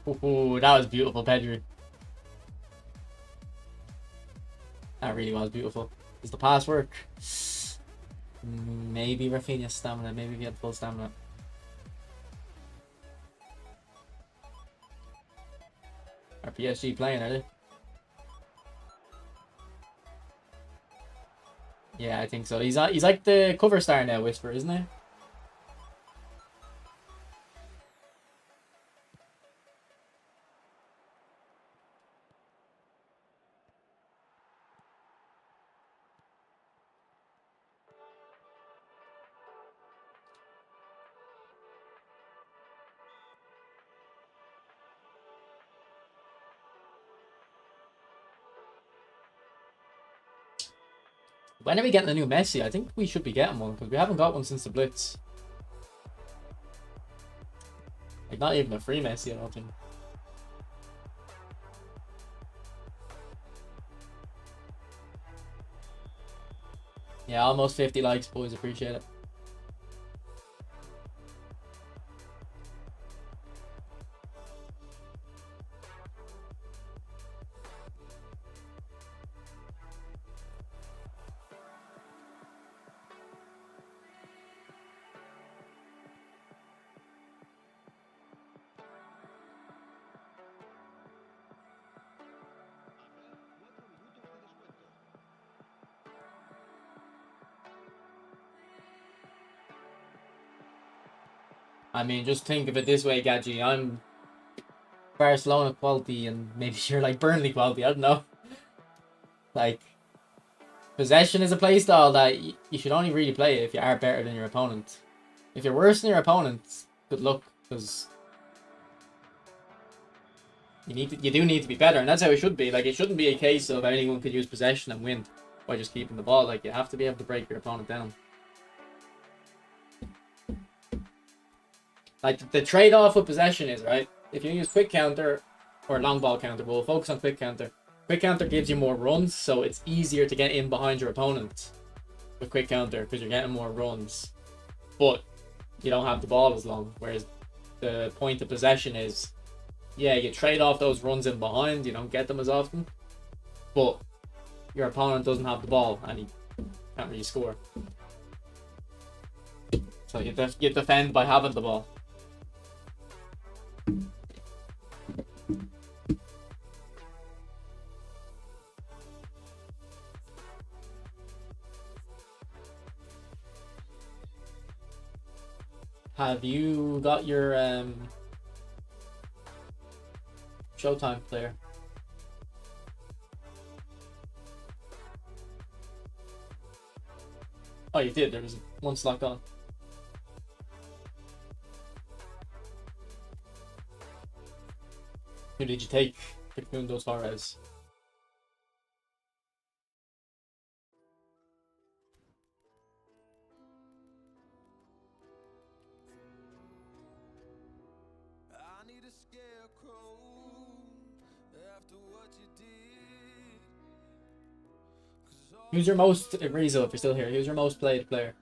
Ooh, that was beautiful, Pedri. That really was beautiful. Does the pass work? Maybe Rafinha's stamina. Maybe he had full stamina. Are PSG playing, are they? Yeah, I think so. He's like the cover star now, Whisper, isn't he? When are we getting a new Messi? I think we should be getting one because we haven't got one since the Blitz. Like, not even a free Messi, I don't think. Yeah, almost 50 likes, boys. Appreciate it. I mean, just think of it this way, Gadji. I'm Barcelona quality and maybe you're like Burnley quality. I don't know. Like, possession is a playstyle that you should only really play if you are better than your opponent. If you're worse than your opponent, good luck, because you do need to be better, and that's how it should be. Like, it shouldn't be a case of anyone could use possession and win by just keeping the ball. Like, you have to be able to break your opponent down. Like, the trade-off with possession is, right, if you use quick counter or long ball counter, but we'll focus on quick counter. Quick counter gives you more runs, so it's easier to get in behind your opponent with quick counter because you're getting more runs. But you don't have the ball as long, whereas the point of possession is, yeah, you trade off those runs in behind, you don't get them as often, but your opponent doesn't have the ball and he can't really score. So you defend by having the ball. Have you got your Showtime player? Oh, you did. There was one slot gone. Who did you take? Facundo Suarez. Who's your most, Rizzo, if you're still here, who's your most played player?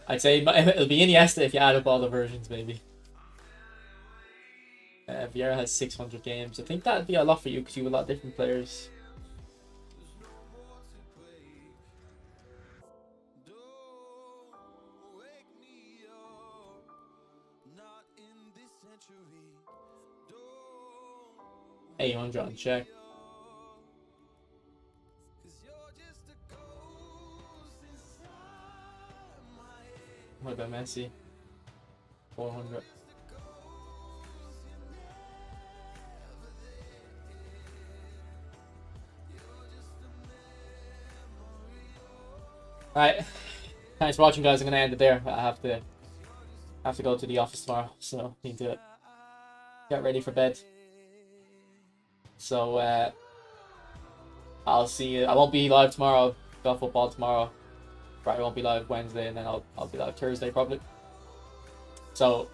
I'd say it'll be Iniesta if you add up all the versions, maybe. Vieira has 600 games. I think that'd be a lot for you because you have a lot of different players. $800 on check. What about Messi? 400. Alright. Thanks for watching, guys. I'm gonna end it there. I have to go to the office tomorrow, so need to get ready for bed. So I'll see you. I won't be live tomorrow. Got football tomorrow. Probably won't be live Wednesday, and then I'll be live Thursday probably. So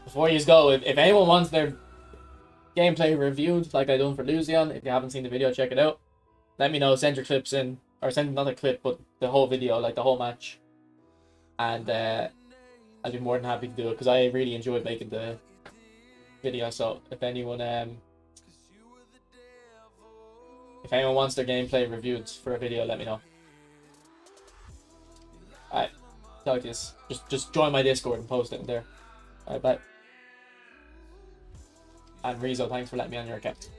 before you go, if anyone wants their gameplay reviewed like I done for Luzion, if you haven't seen the video, check it out. Let me know. Send your clips in, or send another clip, but the whole video, like the whole match. And I I'd be more than happy to do it because I really enjoyed making the video. So if anyone wants their gameplay reviewed for a video, let me know. Alright, talk to you. Just join my Discord and post it in there. Alright, bye. And Rezo, thanks for letting me on your account.